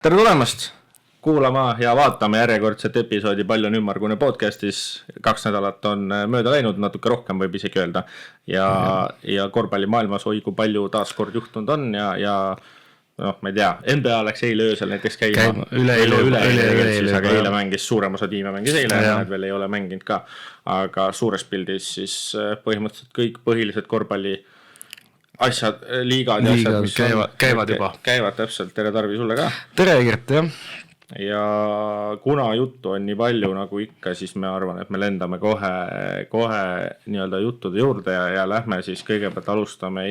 Tere tulemast kuulama ja vaatama järjekordset episoodi Palju on ümmargune podcastis. 2 nädalat on mööda läinud, natuke rohkem võib isegi öelda. Ja korvpallimaailmas kui palju taas kord juhtunud on ja noh, ma ei tea, NBA läks eile öösel näiteks käima. Aga eile mängis suurem osa tiime mängis eile, need veel ei ole mänginud ka. Aga suures pildis siis põhimõtteliselt kõik põhilised korvpalli asjad, liigad ja asjad, mis käivad juba. Käivad täpselt, tere Tarvi sulle ka. Tere Kirt, jah. Ja kuna juttu on nii palju nagu ikka, siis me arvan, et me lendame kohe nii-öelda juttude juurde ja lähme siis kõigepealt alustame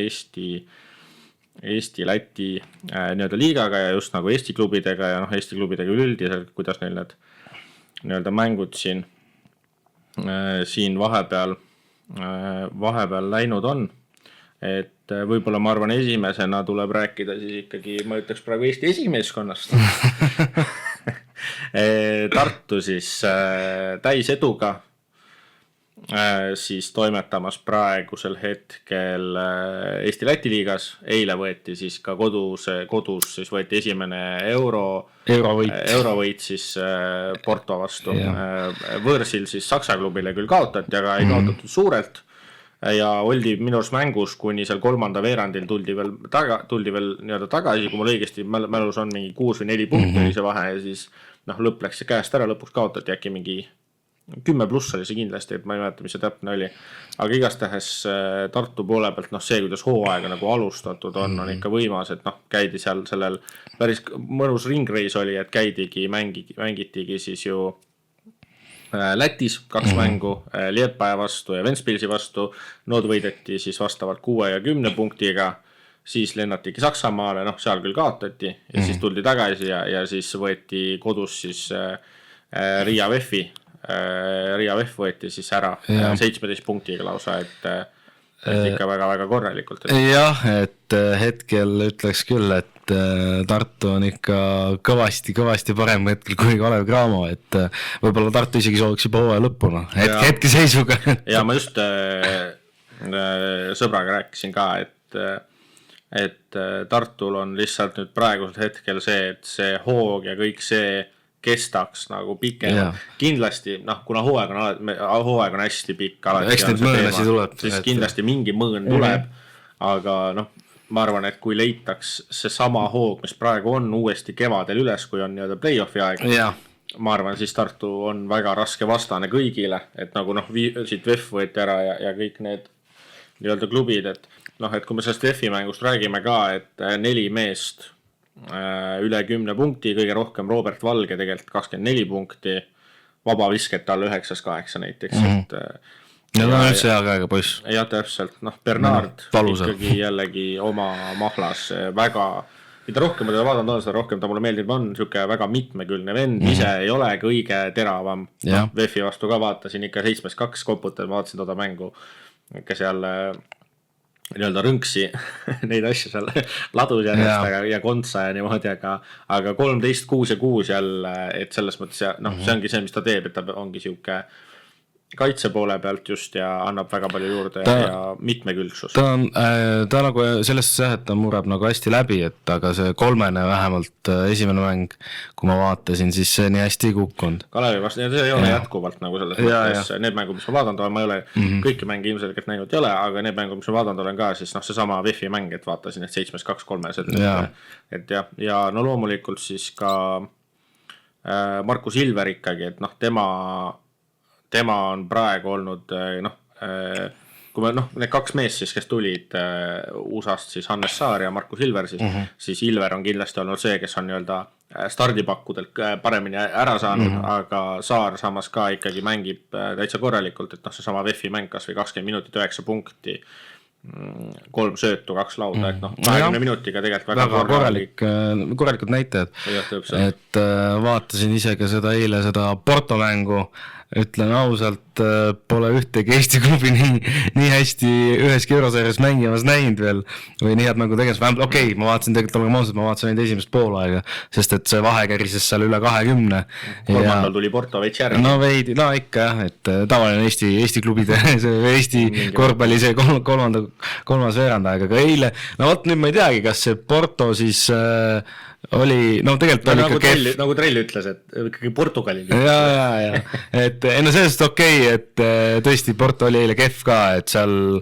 Eesti-Läti nii-öelda liigaga ja just nagu Eesti klubidega ja Eesti klubidega üldiselt, kuidas neil need nii-öelda mängud siin vahepeal läinud on. Et võib-olla ma arvan esimesena tuleb rääkida siis ikkagi, ma ütleks praegu Eesti esimeeskonnast. Tartu siis täis eduga siis toimetamas praegusel hetkel Eesti-Läti liigas. Eile võeti siis ka kodus siis võeti esimene eurovõit siis Porto vastu. Võõrsil siis Saksa klubile küll kaotati, aga ei kaotatud suurelt. Ja oldi minus mängus, kuni seal 3. veerandil tuldi veel nii-öelda tagasi, kui mul õigesti mälus on mingi 6 või 4 punkti oli see vahe ja siis lõpp läks see käest ära, lõpuks kaotati äkki mingi 10 pluss oli see kindlasti, et ma ei mäleta, mis see täpne oli. Aga igastahes Tartu poole pealt see, kuidas hooaega nagu alustatud on ikka võimas, et käidi seal sellel päris mõnus ringreis oli, et mängitigi siis ju Lätis 2 mängu, Liepaja vastu ja Ventspilsi vastu. Nood võideti siis vastavalt 6 ja 10 punktiga, siis lennatigi Saksamaale, seal küll kaotati ja siis tuldi tagasi ja siis võeti kodus siis Riia VEF võeti siis ära 17 punktiga lausa, et ikka väga-väga korralikult. Jah, et hetkel ütleks küll, et Tartu on ikka kõvasti parem hetkel kui Kalev Cramo, et võib-olla Tartu isegi sooviks juba hooaja lõpuna hetke seisuga. Ja ma just sõbraga rääkisin ka, et Tartul on lihtsalt nüüd praegusel hetkel see, et see hoog ja kõik see kestaks nagu pikem. Kindlasti, kuna hooaeg on hästi pikk, siis kindlasti mingi mõõn tuleb, aga ma arvan, et kui leitaks see sama hoog, mis praegu on uuesti kevadel üles, kui on nii-öelda play-offi aeg, ma arvan, siis Tartu on väga raske vastane kõigile, et nagu siit VEF võeti ära ja kõik need nii-öelda klubid, et kui me sellest VEF-i mängust räägime ka, et 4 meest üle 10 punkti, kõige rohkem Robert Valge tegelikult 24 punkti, vabavisket all 9-8 näiteks, et ja ta on üldse hea käega poiss. Ja täpselt, Bernard ikkagi jällegi oma mahlas väga, mida rohkem ma teda vaadanud on, seda rohkem ta mulle meeldib on, niisugune väga mitmekülgne vend, ise ei ole kõige teravam. VEF-i vastu ka vaatasin ikka 7-2 koputel, ma vaatasin toda mängu, ikka seal nii-öelda rõnksi neid asju seal ladus ja kontsa ja niimoodi, aga 13, 6 ja 6 jälle, et selles mõttes see ongi see, mis ta teeb, et ta ongi siuke kaitse poole pealt just ja annab väga palju juurde ja mitmekülgsus. Ta nagu sellest see, et ta mureb nagu hästi läbi, et aga see 3. vähemalt esimene mäng, kui ma vaatasin, siis see nii hästi ei kukkunud. Kalevi vastu, see ei ole jätkuvalt nagu selles mõttes, need mängud, mis ma vaadanud olen, ma ei ole kõiki mänge ilmselgelt näinud ei ole, aga need mängud, mis ma vaadanud olen ka, siis see sama VEF-i mäng, et vaatasin, et 7-2-3, et ja loomulikult siis ka Markus Ilver ikkagi, et tema on praegu olnud, kui me need 2 meest siis, kes tulid USA-st, siis Hannes Saar ja Markus Ilver, siis Ilver on kindlasti olnud see, kes on nii-öelda stardipakkudelt paremini ära saanud, aga Saar samas ka ikkagi mängib täitsa korralikult, et see sama VEF-i mäng kas või 20 minutit, 9 punkti, 3 söötu, 2 lauda, et 20 minutiga tegelikult väga korralikud näitajad, et vaatasin ise ka seda eile seda Porto mängu, ütlen ausalt, pole ühtegi Eesti klubi nii hästi üheski eurosarjas mängimas näinud veel või nii head mängu tegemas, vähemalt okei, ma vaatasin tegelikult olema ausalt, ma vaatasin ainult esimest poolaega, sest et see vahe kärises seal üle 20. Kolmandal tuli Porto veits järgi. No veidi, no ikka jah, et tavaline Eesti klubide, Eesti korvpalli see kolmas veerandaeg, aga eile, no vot nüüd ma ei teagi, kas see Porto siis oli, no tegelikult oli nagu ikka kehv. Nagu Trell ütles, et ikkagi Portugali. Ja, et no sellest okei, et tõesti Porto oli eile kehv ka, et seal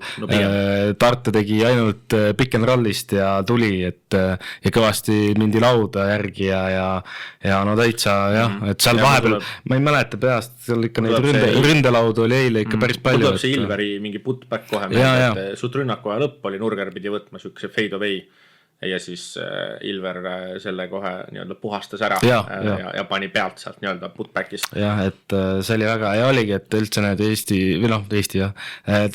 Tartu tegi ainult pick and rollist ja tuli, et ja kõvasti mindi lauda järgi ja no täitsa jah, et seal vahepeal, ma ei mäleta peast, seal ikka neid ründelaudu oli eile ikka päris palju. Tuleb see Ilveri mingi putback kohe, et suht rünnakoja lõpp oli, Nurger pidi võtma sükse fade away. Ja siis Ilver selle kohe nii-öelda puhastas ära ja pani pealt sealt nii-öelda putbackist. Jah, et see oli väga hea oligi, et üldse need Eesti, või noh, Eesti jah,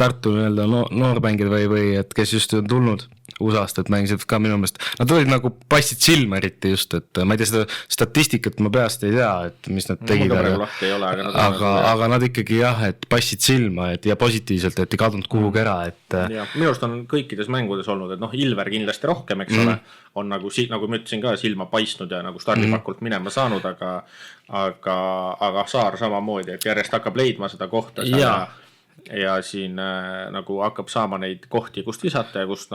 Tartu nii-öelda noormängid või et kes just on tulnud USA-st, et mängisid ka minu meelest, nad tulid nagu passid silma eriti just, et ma ei tea seda statistikat, ma peast ei tea, et mis nad tegid, aga nad ikkagi jah, et passid silma ja positiivselt, et ei kadunud kuhugi ära, et minu arust on kõikides mängudes olnud, et noh, Ilver kindlasti rohkem, eks ole, on nagu ma ütlesin ka silma paistnud ja nagu stardipakult minema saanud, aga Saar samamoodi, et järjest hakkab leidma seda kohta ja siin nagu hakkab saama neid kohti, kust visata ja kus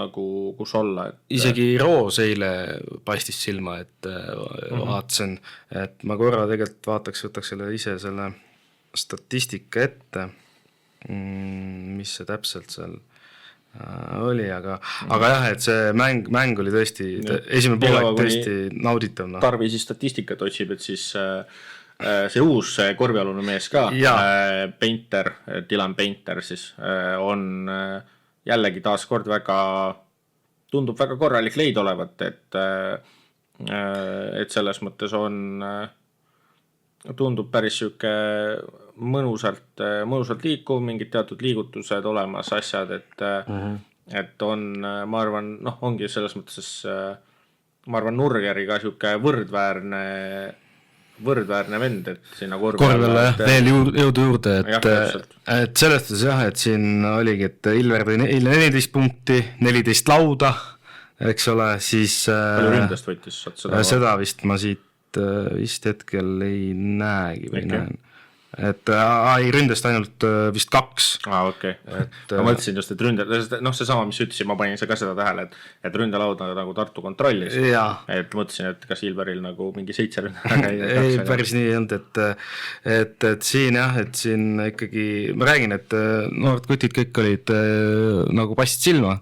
olla. Isegi Roos eile paistis silma, et vaatasin, et ma korra tegelikult võtaks ise selle statistika ette, mis see täpselt seal oli, aga jah, et see mäng oli tõesti, esimene poolek tõesti nauditav. Tarvi siis statistikat otsib, et siis see uus korvialune mees ka, Painter, Dylan Painter siis on jällegi taas kord tundub väga korralik leid olevat, et selles mõttes tundub päris süke mõnusalt liikuv, mingid teatud liigutused olemas asjad, et on, ma arvan, ongi selles mõttes, ma arvan, Nurgeriga süke võrdväärne vend, et sinna korvpallile veel jõudu juurde, et sellest jah, et siin oligi, et Ilver tõi 14 punkti, 14 lauda, eks ole, siis palju ründest võttis seda vist ma siit vist hetkel ei näegi või näen. Et ei ründest ainult vist 2. Okei. Ma mõtlesin just, et see sama, mis ütlesin, ma panin ka seda tähele, et ründelaud nagu Tartu kontrollis. Et mõtlesin, et kas Ilveril nagu mingi 7 ründelaud. Ei, päris nii ei olnud, et siin jah, et siin ikkagi, ma räägin, et noored kutid kõik olid nagu passid silma,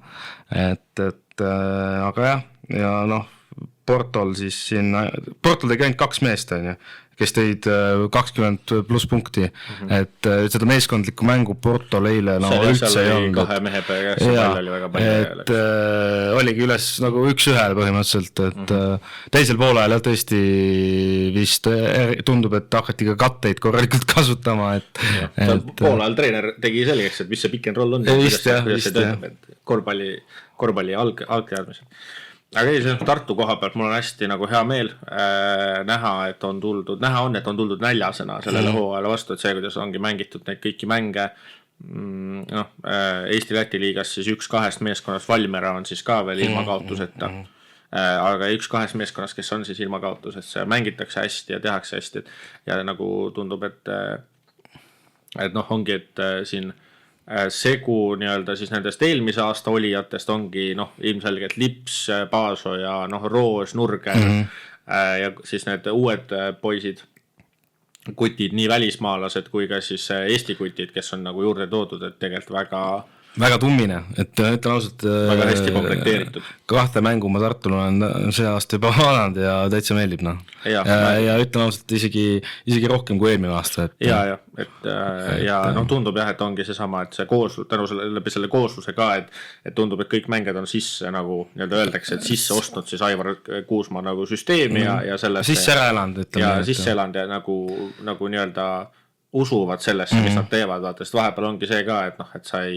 aga jah, ja noh, Portol siis siin, Portol tegi ainult 2 meest, kes tõid 20 pluss punkti, et seda meeskondlikku mängu Portol eile üldse ei olnud. 2 mehe peale, oli väga palju. Et oligi üles nagu 1-1 põhimõtteliselt, et teisel poolel tõesti vist tundub, et hakati ka katteid korralikult kasutama. Poolel treener tegi selgeks, et mis see pick and roll on, kuidas see töötab, et korvpalli algteadmised. Aga ei, Tartu koha pealt mul on hästi nagu hea meel näha, et on tuldud näljasena sellele hooajale vastu, et see, kuidas ongi mängitud neid kõiki mänge. Eesti-Läti liigas siis 1-2 meeskonnast Valmiera on siis ka veel ilma kaotuseta. Aga 1-2 meeskonnast, kes on siis ilma kaotusest, mängitakse hästi ja tehakse hästi. Ja nagu tundub, et ongi, et siin segu nii-öelda siis nendest eelmise aasta olijatest ongi ilmselgelt Lips, Paaso ja Roos, Nurger ja siis need uued poisid, kutid, nii välismaalased kui ka siis Eesti kutid, kes on nagu juurde toodud, et tegelikult väga tummine, et ütlen ausalt väga hästi komplekteeritud. 2 mängu ma Tartul olen see aasta juba vaadanud ja täitsa meeldib ja ütlen ausalt isegi rohkem kui eelmine aasta. Ja tundub jah, et ongi seesama, et see kooslus, tänu selle koosluse ka, et tundub, et kõik mängijad on sisse nagu öeldakse, et sisse ostnud siis Aivar Kuusma nagu süsteemi ja sellest sisse ära elanud, ja sisse elanud ja nagu nii-öelda usuvad sellesse, mis nad teevad, sest vahepeal ongi see ka, et sa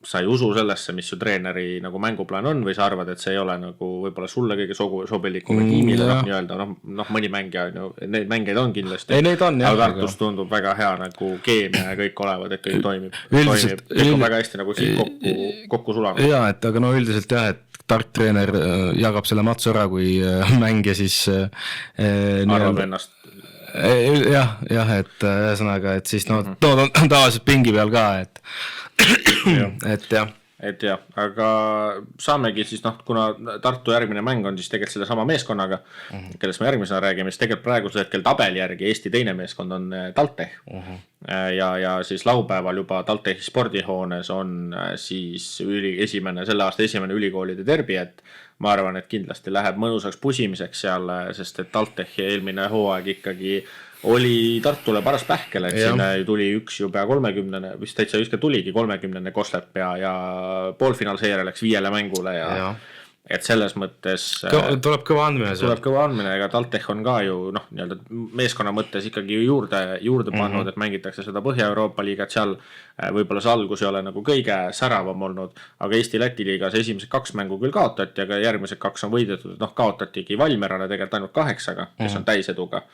sa ei usu sellesse, mis su treeneri nagu mänguplaan on või sa arvad, et see ei ole nagu võib-olla sulle kõige sobilikum tiimile, nii-öelda, mõni mängija, neid mängeid on kindlasti. Ei, neid on, jah. Aga Tartus tundub väga hea nagu keemia ja kõik olevad, et kõik toimib. Kõik on väga hästi nagu siin kokku sulanud. Jaa, et aga no üldiselt jah, et Tartu treener jagab selle matsu ära, kui mängija siis arvab ennast. Jah, et ühesõnaga, et siis tavaliselt pingi peal ka, et jah. Et jah, aga saamegi siis kuna Tartu järgmine mäng on siis tegelikult selle sama meeskonnaga, kellest me järgmisena räägime, siis tegelikult praegusel hetkel tabeli järgi Eesti teine meeskond on TalTech ja siis laupäeval juba TalTechi spordihoones on siis selle aasta esimene ülikoolide derbi, et ma arvan, et kindlasti läheb mõnusaks pusimiseks seal, sest et TalTechi eelmine hooaeg ikkagi oli Tartule paras pähkel, et sinna tuli üks ju pea 30, vist täitsa viska tuligi 30 Kostlep ja poolfinaalseire läks 5 mängule ja et selles mõttes tuleb kõva andmine. Ega TalTech on ka ju nii-öelda meeskonna mõttes ikkagi juurde pannud, et mängitakse seda Põhja-Euroopa liigat, seal võib-olla see algus ei ole nagu kõige säravam olnud, aga Eesti-Läti liigas esimesed 2 mängu küll kaotati, aga järgmised 2 on võidetud, kaotatigi Valmerale tegelikult ainult 8, kes on täiseduga.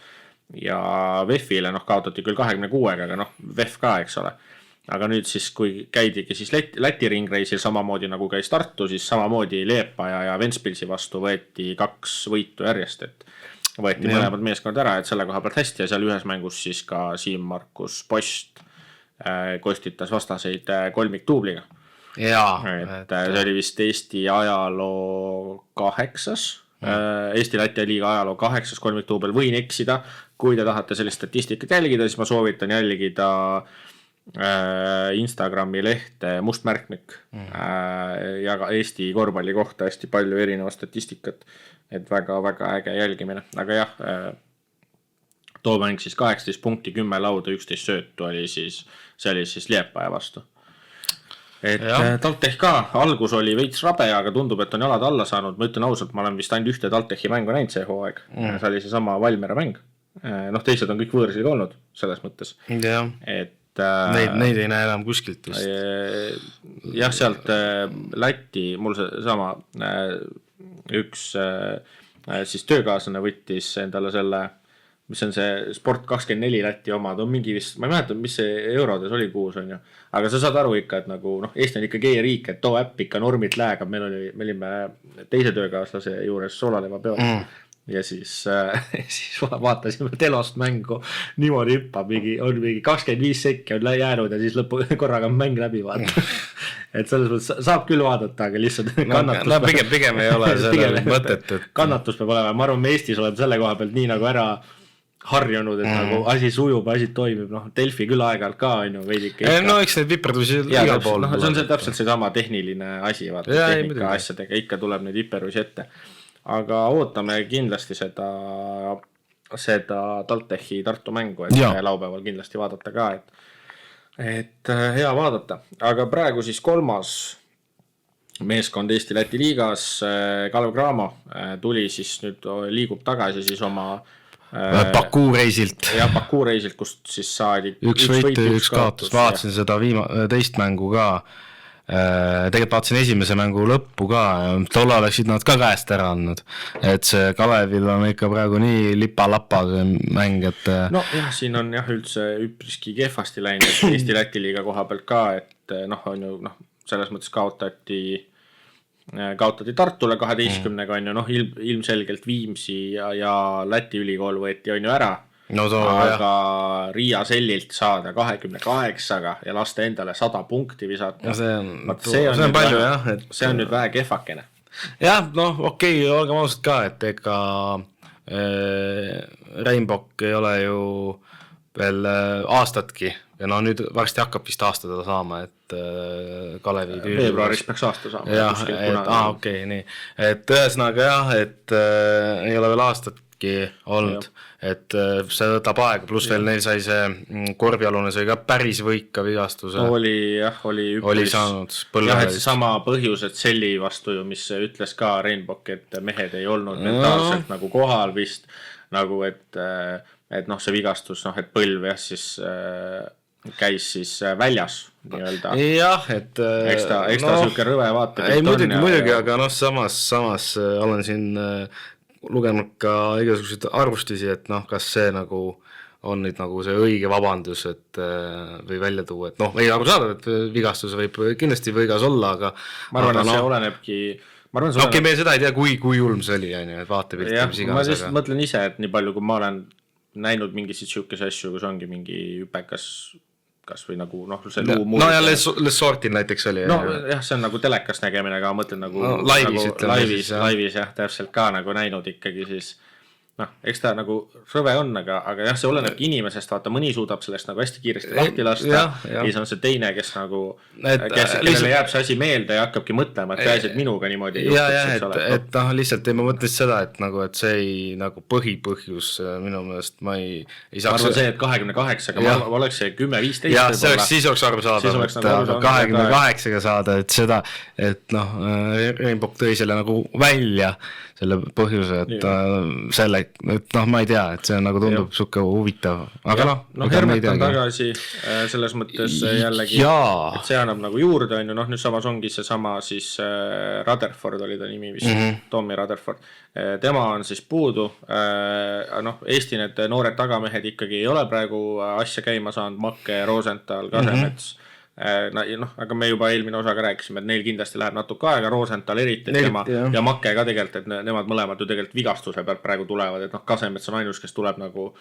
Ja VEF-ile kaotati küll 26, aga VEF ka, eks ole. Aga nüüd siis, kui käidigi siis Läti ringreisil samamoodi nagu käis Tartu, siis samamoodi Liepaja ja Ventspilsi vastu võeti 2 võitu järjest, et võeti mõlemad meeskond ära, et selle koha pealt hästi ja seal ühes mängus siis ka Siim-Markus Post kostitas vastaseid kolmiktuubliga. Et see oli vist Eesti ajaloo 8. Eesti-Läti liiga ajaloo 8 kolmiktuubel, võin eksida, kui te tahate sellist statistikat jälgida, siis ma soovitan jälgida Instagrami lehte Mustmärkmik ja ka Eesti korvpalli kohta hästi palju erineva statistikat, et väga-väga äge jälgimine, aga jah, too mäng siis 18 punkti, 10 lauda, 11 söötu oli siis, see oli siis Liepaja vastu. Et TalTech ka, algus oli veits rabe, aga tundub, et on jalad alla saanud, ma ütlen ausalt, ma olen vist ainult ühte TalTechi mängu näinud see hooaeg, see oli see sama Valmera mäng, teised on kõik võõrsil olnud selles mõttes, et neid ei näe enam kuskilt vist. Jah, sealt Läti, mul see sama üks siis töökaaslane võttis endale selle, mis on see Sport 24 Läti oma, ta on mingi vist, ma ei mäleta, mis see eurodes oli kuus on ju, aga sa saad aru ikka, et nagu Eesti on ikkagi e-riik, et too äpp ikka normid läägab, me olime teise töökaaslase juures Soolaleeva peol ja siis vaatasime telost mängu, niimoodi hüppab, on mingi 25 sekki on jäänud ja siis lõpu korraga mäng läbi vaata. Et selles mõttes saab küll vaadata, aga lihtsalt kannatus pigem ei ole selle mõtet. Kannatus peab olema, ma arvan, me Eestis oleme selle koha pealt nii nagu ära harjunud, et nagu asi sujub, asi toimib, Delfi küll aeg-ajalt ka on ju veidike ikka. No eks need viperdusi igal pool. See on täpselt see sama tehniline asi, vaata, tehnika asjadega ikka tuleb neid viperusi ette. Aga ootame kindlasti seda TalTechi Tartu mängu, et laupäeval kindlasti vaadata ka, et hea vaadata. Aga praegu siis 3. meeskond Eesti-Läti liigas, Kalev Cramo tuli siis nüüd, liigub tagasi siis oma Baku reisilt. Ja Baku reisilt, kust siis saadi üks võit ja üks kaotus. Vaatasin seda teist mängu ka. Tegelikult vaatasin esimese mängu lõppu ka. Tolla oleksid nad ka käest ära andnud. Et see Kalevil on ikka praegu nii lipa-lapa mäng, et no jah, siin on jah üldse üpriski kehvasti läinud Eesti-Läti liiga koha pealt ka, et on ju selles mõttes kaotati Tartule 12, on ju, ilmselgelt Viimsi ja Läti ülikool võeti on ju ära, aga Riia Sellilt saada 28-ga ja lasta endale 100 punkti visata. See on palju jah. See on nüüd vähe kehvakene. Jah, okei, olgem ausalt ka, et ega Rainbock ei ole ju veel aastatki ja nüüd varsti hakkab vist aasta teda saama, et Kalevi veebruaris peaks aasta saama. Okei, nii. Et ühesõnaga jah, et ei ole veel aastatki olnud, et see võtab aega, pluss veel neil sai see korvjalune sai ka päris võika vigastuse. Oli saanud jah, et see sama põhjus, et Selli vastu ju, mis ütles ka Rainbock, et mehed ei olnud mentaalselt nagu kohal vist, nagu et see vigastus, et põlv jah siis käis siis väljas nii-öelda. jah, et eks ta siuke rõve vaate. ei muidugi, aga noh, samas olen siin lugenud ka igasuguseid arvustusi, et noh, kas see nagu on nüüd nagu see õige vabandus, et või välja tuua, et noh, ei aru saada, et vigastus võib kindlasti võigas olla, aga ma arvan, et see olenebki okei, me seda ei tea, kui julm see oli, on ju, et vaatepilt jah, ma lihtsalt mõtlen ise, et nii palju, kui ma olen näinud mingisid siukese asju, kus ongi mingi hüpekas kas või nagu noh, see luu no ja Les Sortil näiteks oli. No jah, see on nagu telekast nägemine, aga ma mõtlen nagu no, laivis jah, täpselt ka nagu näinud ikkagi siis noh, eks ta nagu rõve on, aga jah, see olenebki inimesest, vaata, mõni suudab sellest nagu hästi kiiresti lahti lasta ja siis on see teine, kes nagu kellele jääb see asi meelde ja hakkabki mõtlema, et peaasi, et minuga niimoodi et noh, lihtsalt ma mõtlesin seda, et nagu, et see ei nagu põhipõhjus minu meelest ma ei saaks ma arvan see, et 28-ga ma oleks see 10-15 ja siis oleks aru saada, et 28-ga saada, et seda, et noh, Rainbow tõi selle nagu välja selle põhjuse, et selle, et noh, ma ei tea, et see nagu tundub suke huvitav, aga noh Hermet on tagasi selles mõttes jällegi, et see annab nagu juurde, on ju, noh, nüüd samas ongi see sama siis Rutherford oli ta nimi vist, Tommy Rutherford, tema on siis puudu, noh, Eesti need noored tagamehed ikkagi ei ole praegu asja käima saanud, Makke, Rosenthal, Kasemets, noh, aga me juba eelmine osa ka rääkisime, et neil kindlasti läheb natuke aega, Rosenthal eriti tema ja Makke ka tegelikult, et nemad mõlemad ju tegelikult vigastuse pealt praegu tulevad, et noh, Kasemets on ainus, kes tuleb nagu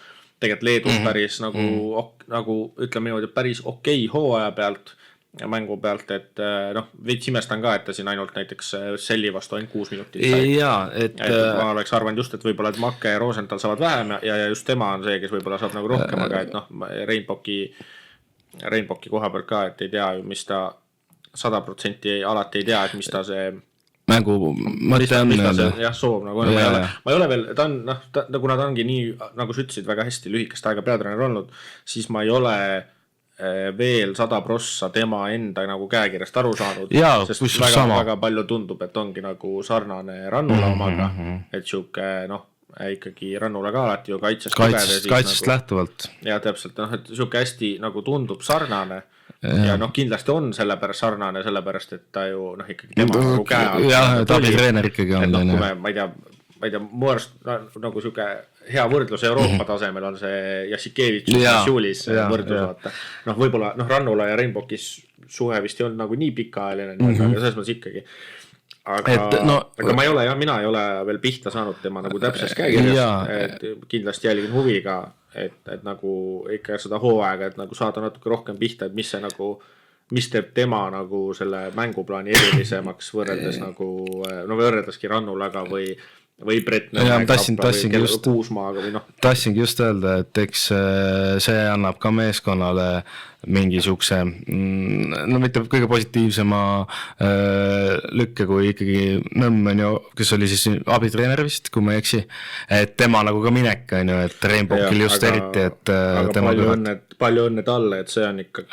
tegelikult Leedus päris nagu ütleme niimoodi, päris okei hooaja pealt ja mängu pealt, et noh, veits imestan ka, et ta siin ainult näiteks Selli vastu ainult 6 minutit sai. Et ma oleks arvanud just, et võib-olla et Makke ja Rosenthal saavad vähem ja just tema on see, kes võib-olla saab nagu rohkem, aga et noh, Rainbowki koha pealt ka, et ei tea ju, mis ta 100% alati ei tea, et mis ta see mängu mõte on jah, soov nagu on, ma ei ole veel, ta on noh, kuna ta ongi nii, nagu sa ütlesid, väga hästi lühikest aega peatreener olnud, siis ma ei ole veel 100% tema enda nagu käekirjast aru saanud, sest väga palju tundub, et ongi nagu sarnane Rannula omaga, et siuke noh, ikkagi Rannula ka alati ju kaitsest lähtuvalt. Ja täpselt, noh, et siuke hästi nagu tundub sarnane ja noh, kindlasti on sellepärast sarnane, sellepärast, et ta ju noh, ikkagi tema nagu käe all. Jah, ta oli treener ikkagi on. Kui ma ei tea, muarst nagu siuke hea võrdlus Euroopa tasemel on see Jassikevitš ja Julis võrdlus, vaata. Noh, võib-olla noh, Rannula ja Rainbowkis suhe vist ei olnud nagu nii pikaajaline, aga selles mõttes ikkagi. Aga mina ei ole veel pihta saanud tema nagu täpsest käekirjast, et kindlasti jälgin huviga, et nagu ikka seda hooaega, et nagu saada natuke rohkem pihta, et mis see nagu, mis teeb tema nagu selle mänguplaani erilisemaks võrreldes nagu, no võrreldeski Rannulaga või tassingi just öelda, et eks see annab ka meeskonnale mingisuguse no mitte kõige positiivsema lükke, kui ikkagi Nõmm on ju, kes oli siis abitreener vist, kui ma ei eksi, et tema nagu ka minek on ju, et Rainbowkil just eriti, et aga palju õnne talle, et see on ikka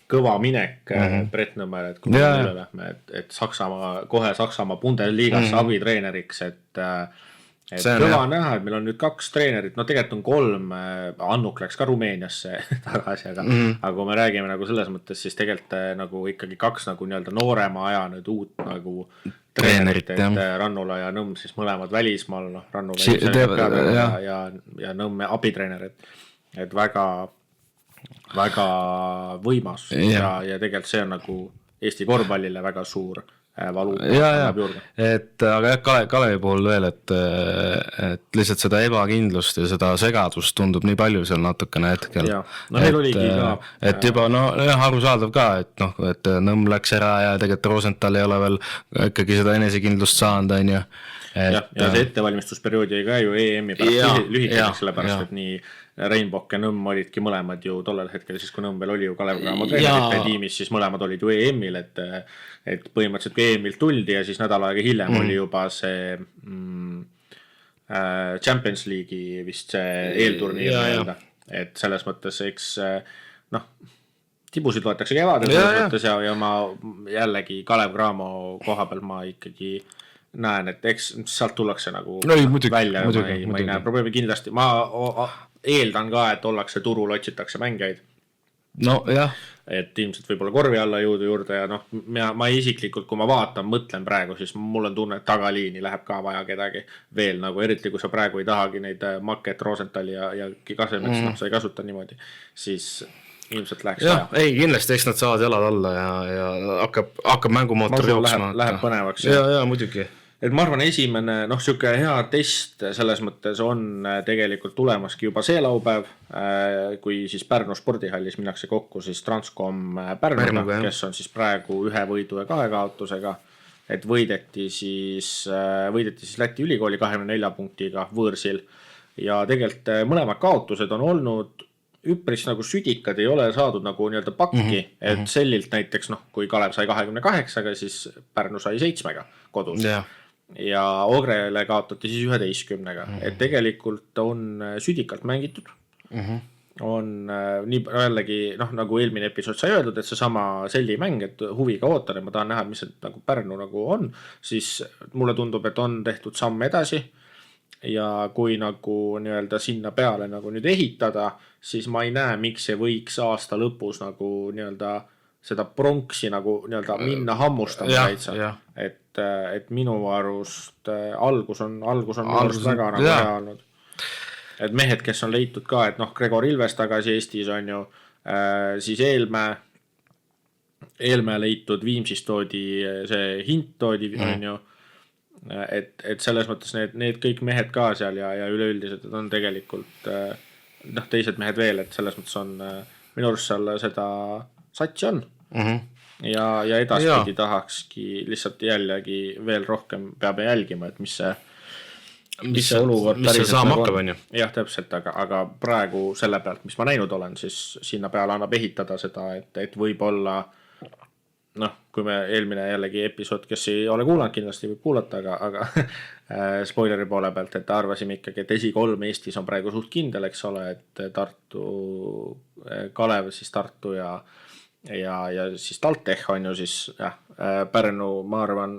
kõva minek Brett Nõmmel, et kui me üle lähme, et Saksamaa Bundesligasse abitreeneriks, et kõva on näha, et meil on nüüd 2 treenerit, no tegelikult on 3, Annuk läks ka Rumeeniasse tagasi, aga kui me räägime nagu selles mõttes, siis tegelikult nagu ikkagi 2 nagu nii-öelda noorema aja nüüd uut nagu treenerit, et Rannula ja Nõmm siis mõlemad välismaal, noh Rannula ja Nõmme abitreener, et väga võimas ja tegelikult see on nagu Eesti korvpallile väga suur valu. et aga jah, Kalevi puhul veel, et lihtsalt seda ebakindlust ja seda segadust tundub nii palju seal natukene hetkel. Et juba arusaadav ka, et noh, et Nõmm läks ära ja tegelikult Rosenthal ei ole veel ikkagi seda enesekindlust saanud, on ju. Ja see ettevalmistusperioodi ei ka ju EM-i pärast lühikeseks, sellepärast, et nii Rainbowk ja Nõmm olidki mõlemad ju tollel hetkel, siis kui Nõmm veel oli ju Kalev Cramo treenerite tiimis, siis mõlemad olid ju EM-il, et põhimõtteliselt kui EM-ilt tuldi ja siis nädal aega hiljem oli juba see Champions League'i vist see eelturniir nii-öelda, et selles mõttes eks noh, tibusid loetakse kevadel selles mõttes ja ma jällegi Kalev Cramo koha peal ma ikkagi näen, et eks sealt tullakse nagu välja, ma ei näe probleemi kindlasti, ma eeldan ka, et ollakse turul, otsitakse mängijaid no jah. Et ilmselt võib-olla korvi alla jõudu juurde ja noh, ma isiklikult, kui ma vaatan, mõtlen praegu, siis mul on tunne, et tagaliini läheb ka vaja kedagi veel nagu, eriti kui sa praegu ei tahagi neid Maket, Rosenthali ja Kasemets, noh, sa ei kasuta niimoodi, siis ilmselt läheks vaja. Ei, kindlasti, eks nad saavad jalad alla ja hakkab mängumootor jooksma. Läheb põnevaks. Ja muidugi. Et ma arvan, esimene, noh, siuke hea test selles mõttes on tegelikult tulemaski juba see laupäev, kui siis Pärnu spordihallis minnakse kokku siis Transcom Pärnuga, kes on siis praegu 1 võidu ja 2 kaotusega, et võideti siis Läti ülikooli 24 punktiga võõrsil ja tegelikult mõlemad kaotused on olnud üpris nagu südikad, ei ole saadud nagu nii-öelda pakki, et sellilt näiteks, noh, kui Kalev sai 28-ga, siis Pärnu sai 7-ga kodus. Ja Ogrele kaotati siis 11-ga, et tegelikult on südikalt mängitud, on nii jällegi, noh, nagu eelmine episood sai öeldud, et see sama Selli mäng, et huviga ootan, et ma tahan näha, mis see nagu Pärnu nagu on, siis mulle tundub, et on tehtud samm edasi ja kui nagu nii-öelda sinna peale nagu nüüd ehitada, siis ma ei näe, miks see võiks aasta lõpus nagu nii-öelda seda pronksi nagu nii-öelda minna hammustama täitsa, et minu arust algus on väga nagu hea olnud. Et mehed, kes on leitud ka, et noh, Gregor Ilves tagasi Eestis on ju, siis Eelmäe leitud, Viimsis toodi see Hint toodi on ju, et selles mõttes need kõik mehed ka seal ja üleüldiselt on tegelikult noh, teised mehed veel, et selles mõttes on minu arust seal seda satsi on ja edaspidi tahakski lihtsalt jällegi veel rohkem peab jälgima, et mis see olukord mis see saama hakkab, on ju. Jah, täpselt, aga praegu selle pealt, mis ma näinud olen, siis sinna peale annab ehitada seda, et võib-olla noh, kui me eelmine jällegi episood, kes ei ole kuulanud, kindlasti võib kuulata, aga spoileri poole pealt, et arvasime ikkagi, et esi-3 Eestis on praegu suht kindel, eks ole, et Tartu, Kalev, siis Tartu ja siis TalTech on ju siis jah, Pärnu, ma arvan,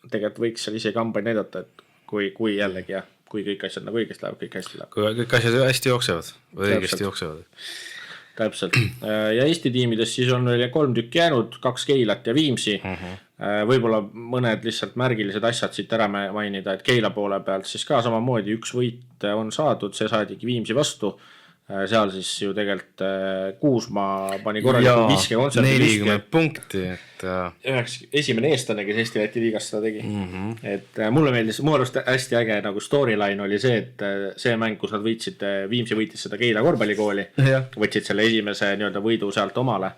tegelikult võiks seal ise kambaid näidata, et kui jällegi jah, kui kõik asjad nagu õigesti läheb, kõik hästi läheb. Kui kõik asjad hästi jooksevad või õigesti jooksevad. Täpselt. Ja Eesti tiimides siis on veel 3 tükki jäänud, 2 Keilat ja Viimsi. Võib-olla mõned lihtsalt märgilised asjad siit ära mainida, et Keila poole pealt siis ka samamoodi 1 võit on saadud, see saadigi Viimsi vastu. Seal siis ju tegelikult Kuusmaa pani korraliku viske kontserti 40 punkti, et esimene eestlane, kes Eesti Läti liigas seda tegi. Et mulle meeldis, mu arust hästi äge nagu storyline oli see, et see mäng, kus nad võitsid, Viimsi võitis seda Keila korvpallikooli, võtsid selle esimese nii-öelda võidu sealt omale.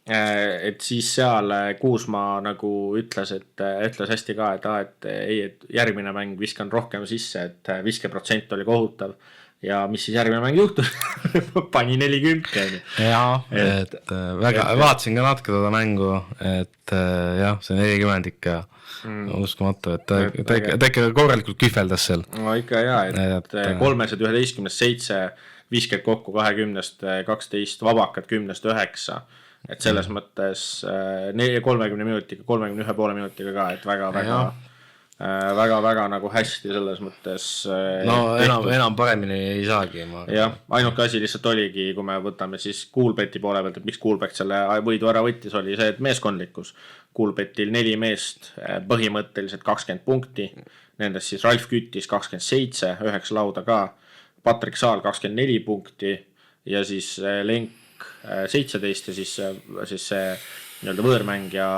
Et siis seal Kuusmaa nagu ütles hästi ka, et järgmine mäng viskan rohkem sisse, et viskeprotsent oli kohutav. Ja mis siis järgmine mäng juhtus? Pani 40. Jaa, et väga, vaatasin ka natuke teda mängu, et jah, see 40 ikka uskumatu, et ta ikka korralikult kühveldas seal. No ikka jaa, et 3-11-7 visked kokku 20-st 12, vabakad 10-st 9, et selles mõttes 30 minutiga, 31,5 minutiga ka, et väga nagu hästi selles mõttes no enam paremini ei saagi jah, ainuke asi lihtsalt oligi, kui me võtame siis Kuulbeti poole pealt, et miks Kuulbek selle võidu ära võttis, oli see, et meeskondlikkus Kuulbetil 4 meest, põhimõtteliselt 20 punkti, nendest siis Ralf Küttis 27, 9 lauda ka, Patrik Saal 24 punkti ja siis Lenk 17 ja siis see nii-öelda võõrmängija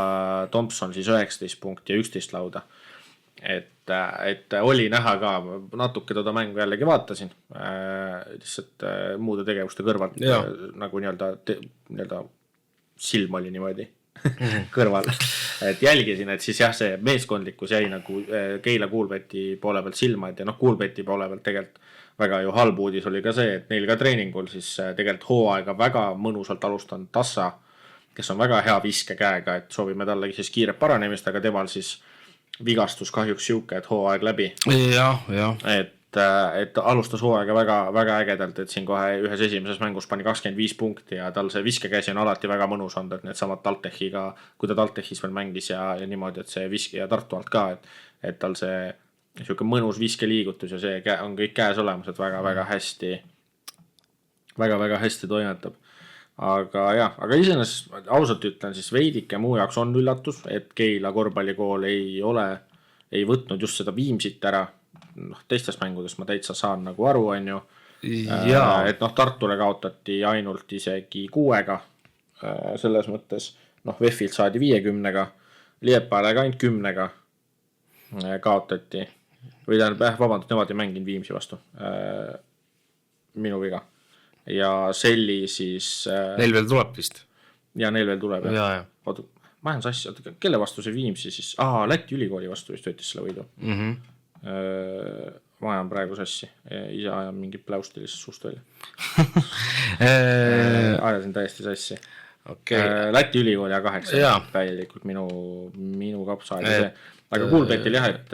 Thompson siis 19 punkti ja 11 lauda. Et oli näha ka, natuke teda mängu jällegi vaatasin, lihtsalt muude tegevuste kõrvalt nagu nii-öelda silm oli niimoodi kõrval, et jälgisin, et siis jah, see meeskondlikkus jäi nagu Keila Kuulbeti poole pealt silma, et ja noh, Kuulbeti poole pealt tegelikult väga ju halb uudis oli ka see, et neil ka treeningul siis tegelikult hooaega väga mõnusalt alustanud Tassa, kes on väga hea viskekäega, et soovime talle siis kiiret paranemist, aga temal siis vigastus kahjuks siuke, et hooaeg läbi. Et alustas hooaega väga ägedalt, et siin kohe ühes esimeses mängus pani 25 punkti ja tal see viskekäsi on alati väga mõnus olnud, et need samad TalTechiga, kui ta TalTechis veel mängis ja niimoodi, et see viske ja Tartu alt ka, et tal see siuke mõnus viskeliigutus ja see on kõik käes olemas, et väga hästi toimetab. aga jah, aga iseenesest ausalt ütlen, siis veidike muu jaoks on üllatus, et Keila korvpallikool ei võtnud just seda Viimsit ära. Noh, teistest mängudest ma täitsa saan nagu aru, on ju. Et noh, Tartule kaotati ainult isegi 6-ga selles mõttes. Noh, VEF-ilt saadi 50-ga, Liepajaga ainult 10-ga kaotati. Või tähendab, vabandust, nemad ei mänginud Viimsi vastu. Minu viga. Ja Selli siis... Neil veel tuleb vist. Ja neil veel tuleb. Ja. Oota, ma olen sassi, kelle vastu see Viimsi siis? Läti ülikooli vastu vist võttis selle võidu. Ma ajan praegu sassi. Ise ajan mingit pläusti lihtsalt suust välja. Ajasin täiesti sassi. Okay. Läti ülikooli A8 täielikult minu kapsa oli see. Aga Kuulbetil jah, et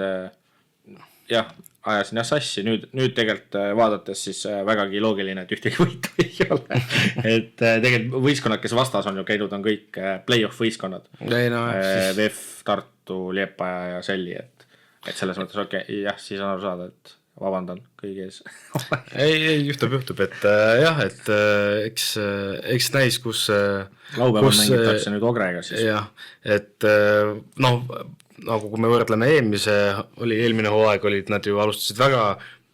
jah, ajasin jah sassi, nüüd tegelikult vaadates siis vägagi loogiline, et ühtegi võitu ei ole. Et tegelikult võistkonnad, kes vastas on ju käinud, on kõik play-off võistkonnad. VEF, Tartu, Liepaja ja Selli, et selles mõttes jah, siis on aru saada, et vabandan kõigi ees. ei, juhtub, et jah, et eks näis, kus laupäeval mängitakse nüüd Ogrega siis. Jah, et noh, nagu kui me võrdleme eelmine hooaeg olid, nad ju alustasid väga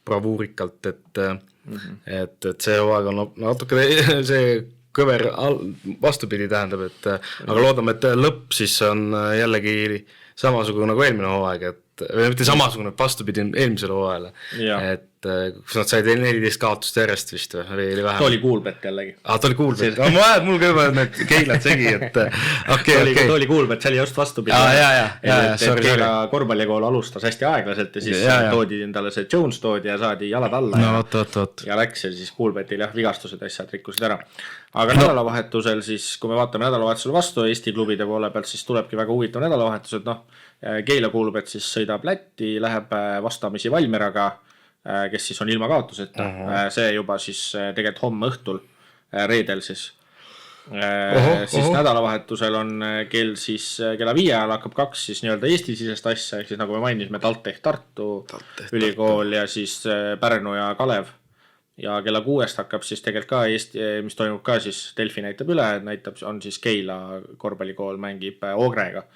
bravuurikalt, et see hooaeg on natuke see kõver vastupidi tähendab, aga loodame, et lõpp siis on jällegi samasugune nagu eelmine hooaeg, või mitte samasugune, vastupidi eelmisele hooajale, et kus nad said 14 kaotust järjest vist või oli vähem. Ta oli Kuulbet jällegi. Ta oli Kuulbet, mul ka juba need Keilad segi, et Ta oli Kuulbet, see oli just vastupidi. Keila korvpallikool alustas hästi aeglaselt ja siis toodi endale see Jones toodi ja saadi jalad alla ja läks ja siis Kuulbetil jah, vigastused asjad rikkusid ära. Aga nädalavahetusel siis, kui me vaatame nädalavahetusel vastu Eesti klubide poole pealt, siis tulebki väga huvitav nädalavahetus, et noh, Keila Kuulbet siis sõidab Lätti, läheb vastamisi Valmeraga, kes siis on ilma kaotuseta. See juba siis tegelikult homme õhtul, reedel siis. Siis nädalavahetusel on kell siis kella 5 ajal hakkab 2 siis nii-öelda Eesti-sisest asja, ehk siis nagu me mainisime TalTech Tartu ülikool ja siis Pärnu ja Kalev. Ja kella 6 hakkab siis tegelikult ka Eesti, mis toimub ka siis Delfi näitab üle, on siis Keila korvpallikool mängib Ogrega.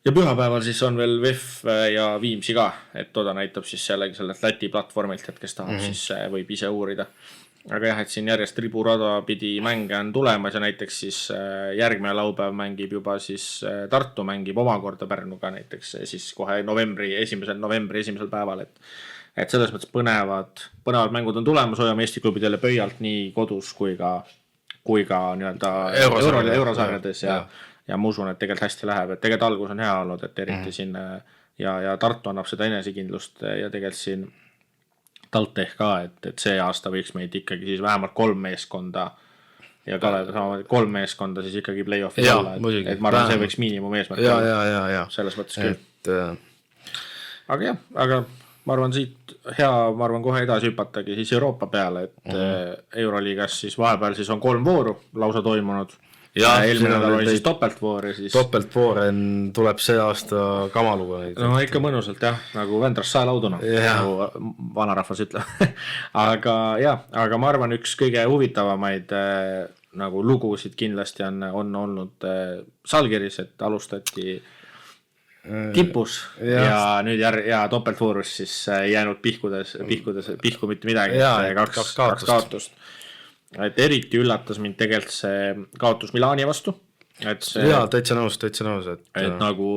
Ja pühapäeval siis on veel VEF ja Viimsi ka, et toda näitab siis jällegi sellelt Läti platvormilt, et kes tahab, siis võib ise uurida. Aga jah, et siin järjest riburada pidi mänge on tulemas ja näiteks siis järgmine laupäev mängib juba siis Tartu mängib omakorda Pärnuga näiteks siis kohe 1. novembri esimesel päeval, et selles mõttes põnevad mängud on tulemas, hoiame Eesti klubidele pöialt nii kodus kui ka nii-öelda eurosarjades ja ma usun, et tegelikult hästi läheb, et tegelikult algus on hea olnud, et eriti siin ja Tartu annab seda enesekindlust ja tegelikult siin TalTech ka, et see aasta võiks meid ikkagi siis vähemalt 3 meeskonda ja Kalev samamoodi 3 meeskonda siis ikkagi play-off'i olla, et ma arvan, see võiks miinimum eesmärk selles mõttes küll. Aga ma arvan siit ma arvan kohe edasi hüpatagi siis Euroopa peale, et Euroliigas siis vahepeal siis on 3 vooru lausa toimunud. Ja eelmine nädal oli siis topeltvoor ja siis... Topeltvoor tuleb see aasta kamaluga. No ikka mõnusalt jah, nagu Vändras saelauduna, nagu vanarahvas ütleb. aga ma arvan, üks kõige huvitavamaid nagu lugusid kindlasti on olnud Salgiris, et alustati tipus ja nüüd topeltvoorus siis jäänud pihku mitte midagi, 2 kaotust. Et eriti üllatas mind tegelikult see kaotus Milani vastu. Täitsa nõus. Et nagu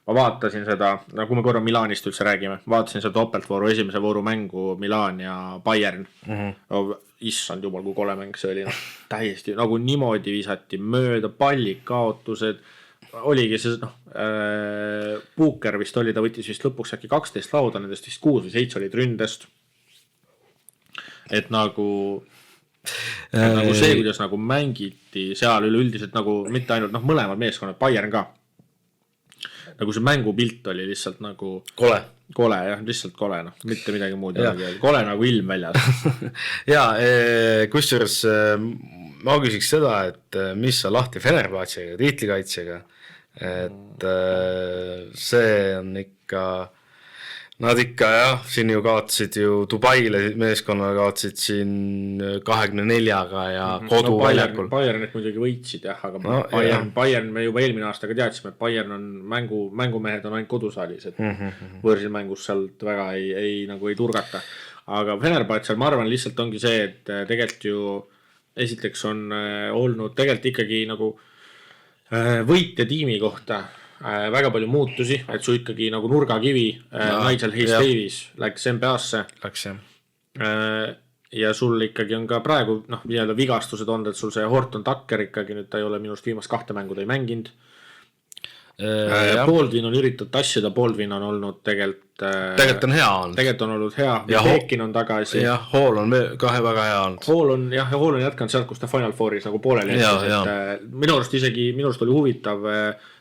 ma vaatasin seda, nagu me korra Milanist üldse räägime, vaatasin seda topeltvooru esimese vooru mängu Milan ja Bayern. Issand jumal, kui kole mäng see oli. Täiesti nagu niimoodi visati mööda, pallid, kaotused. Oligi see, Puuker vist oli, ta võttis vist lõpuks äkki 12 lauda, nendest vist 6 või 7 olid ründest. Et nagu see, kuidas nagu mängiti seal üleüldiselt nagu mitte ainult mõlemad meeskonnad, Bayern ka. Nagu see mängupilt oli lihtsalt nagu kole jah, lihtsalt kole, mitte midagi muud. Kole nagu ilm väljas. Kusjuures ma küsiks seda, et mis on lahti Fenerbahčega, tiitlikaitsega, et see on ikka Nad ikka jah, siin ju kaotasid ju Dubaile meeskonna kaotasid siin 24-ga ja koduväljakul. Bayernit muidugi võitsid jah, aga No, Bayern me juba eelmine aasta ka teadsime, et Bayern on mängumehed on ainult kodusaalis, et võõrsil mängus sealt väga ei turgata. Aga Fenerbahce'l ma arvan lihtsalt ongi see, et tegelikult ju esiteks on olnud tegelikult ikkagi nagu võitja tiimi kohta väga palju muutusi, et su ikkagi nagu nurgakivi Nigel Hayes-Davies läks NBA-sse. Läks jah. Ja sul ikkagi on ka praegu nii-öelda vigastused on, et sul see Horton Tucker ikkagi nüüd ta ei ole minust viimast 2 mängu ta ei mänginud. Baldwin on üritanud tassida, Baldwin on olnud tegelikult on hea olnud. Tegelikult on olnud hea, Pekin on tagasi. Jah, Hall on kahe väga hea olnud. Hall on jätkanud sealt, kus ta Final Fouris nagu pooleli jättis. Minu arust oli huvitav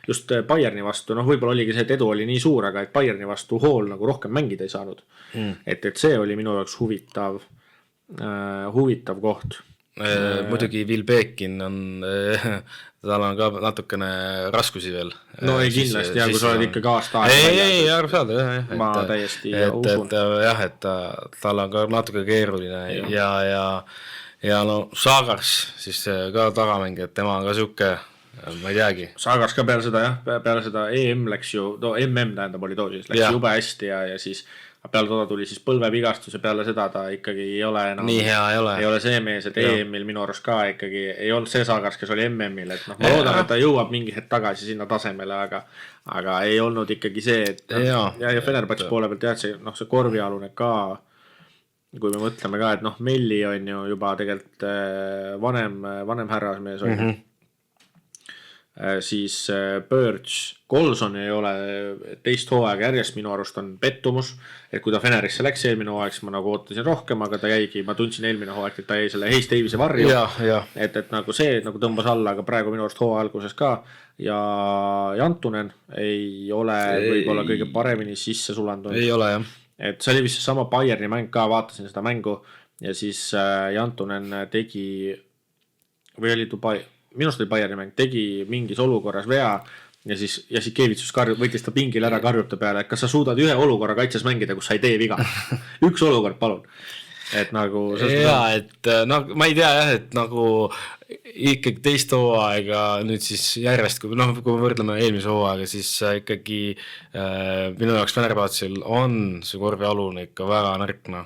just Bayerni vastu, võib-olla oligi see, et edu oli nii suur, aga et Bayerni vastu Hall nagu rohkem mängida ei saanud. Et see oli minu jaoks huvitav koht. Muidugi Will Pekin on tal on ka natukene raskusi veel. No ei kindlasti, kui sa oled ikkagi aasta ei, aru saada. Ma täiesti usun. Jah, et tal on ka natuke keeruline ja no Sagars siis ka tagamängija, et tema on ka siuke, ma ei teagi. Sagars ka peale seda EM läks ju, tähendab oli too siis, läks jube hästi ja siis peale toda tuli siis põlvevigastus ja peale seda ta ikkagi ei ole enam nii hea ei ole see mees, et EM-il minu arust ka ikkagi ei olnud see Sagars, kes oli MM-il, et ma loodan, et ta jõuab mingi hetk tagasi sinna tasemele, aga ei olnud ikkagi see, et ja Fenerbahce poole pealt jah, see korvialune ka, kui me mõtleme ka, et Melli on ju juba tegelikult vanem härrasmees on siis Birch, Colson ei ole teist hooaega järjest, minu arust on pettumus, et kui ta Fenerisse läks eelmine hooaeg, siis ma nagu ootasin rohkem, aga ta jäigi, ma tundsin eelmine hooaeg, et ta jäi selle Hayes Daviesi varju, et nagu see nagu tõmbas alla, aga praegu minu arust hooaja alguses ka ja Jantunen ei ole võib-olla kõige paremini sisse sulandunud. Ei ole jah. Et see oli vist sama Bayerni mäng ka, vaatasin seda mängu ja siis Jantunen tegi või oli Dubai minust oli Bayerni mäng, tegi mingis olukorras vea ja siis Kevitsus võttis ta pingil ära karjuta peale, et kas sa suudad ühe olukorra kaitses mängida, kus sa ei tee viga. Üks olukord, palun. Et nagu... et ma ei tea jah, et nagu ikkagi teist hooaega nüüd siis järjest, kui me võrdleme eelmise hooaega, siis ikkagi minu jaoks Fenerbahce'il on see korvialune ikka väga nõrkna.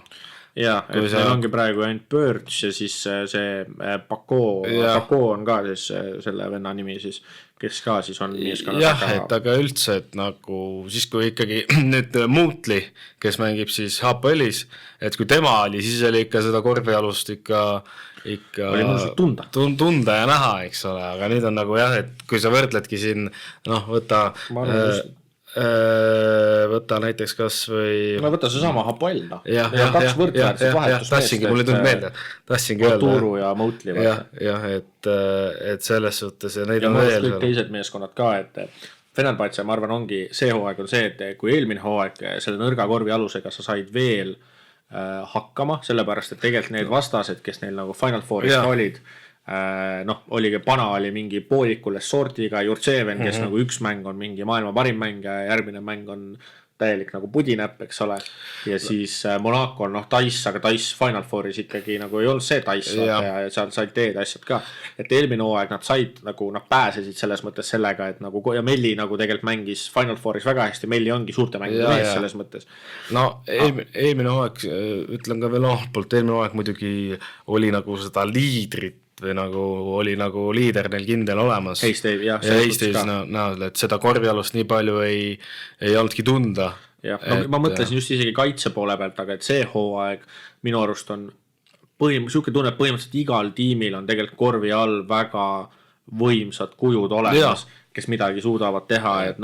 Ja, et meil ongi praegu ainult Birch ja siis see Pako on ka siis selle venna nimi siis, kes ka siis on meeskonna taga. Et aga üldse, et nagu siis kui ikkagi nüüd Muutli, kes mängib siis HPL-is, et kui tema oli, siis oli ikka seda korvialust ikka oli mõnusalt tunda ja näha, eks ole, aga nüüd on nagu jah, et kui sa võrdledki siin võta näiteks kas või võta see sama HPL kaks võrdväärset vahetusmeest mulle tundub meelde Turu ja Moutli et selles suhtes ja neid on veel kõik teised meeskonnad ka, et Fenerbahce ma arvan ongi see hooaeg on see, et kui eelmine hooaeg selle nõrga korvi alusega sa said veel hakkama, sellepärast et tegelikult need vastased, kes neil nagu Final Fouris olid oligi Pana oli mingi poolikule sortiga, Jurtseven, kes nagu üks mäng on mingi maailma parim mäng ja järgmine mäng on täielik nagu pudinäpp, eks ole. Ja siis Monaco on Dice, aga Dice Final Fouris ikkagi nagu ei olnud see Dice ja seal said teed asjad ka. Et eelmine hooaeg nad said nagu, nad pääsesid selles mõttes sellega, et nagu ja Melli nagu tegelikult mängis Final Fouris väga hästi, Melli ongi suurte mängide mees selles mõttes. No eelmine hooaeg, ütlen ka veel poolt, eelmine hooaeg muidugi oli nagu seda liidrit või nagu oli nagu liider neil kindel olemas. Hayes-Davies näol, et seda korvialust nii palju ei olnudki tunda. Ma mõtlesin just isegi kaitse poole pealt, aga et see hooaeg minu arust on siuke tunne, et põhimõtteliselt igal tiimil on tegelikult korvi all väga võimsad kujud olemas, kes midagi suudavad teha, et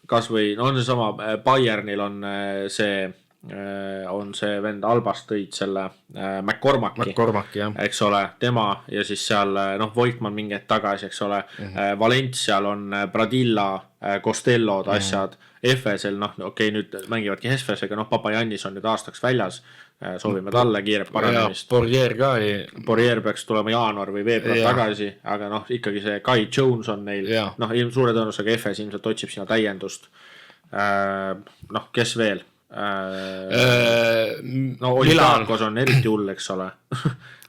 kas või on see sama Bayernil on see vend Albast tõid selle McCormacki, eks ole, tema ja siis seal Voigtmann mingi hetk tagasi, eks ole, Valencial on Pradilla, Costellod, asjad, Efesel, nüüd mängivadki Efesega, Papajannis on nüüd aastaks väljas, soovime talle kiiret paranemist. Borrier peaks tulema jaanuar või veebruar tagasi, aga ikkagi see Kai Jones on neil, suure tõenäosusega Efes ilmselt otsib sinna täiendust, kes veel? no Olympiakos on eriti hull, eks ole.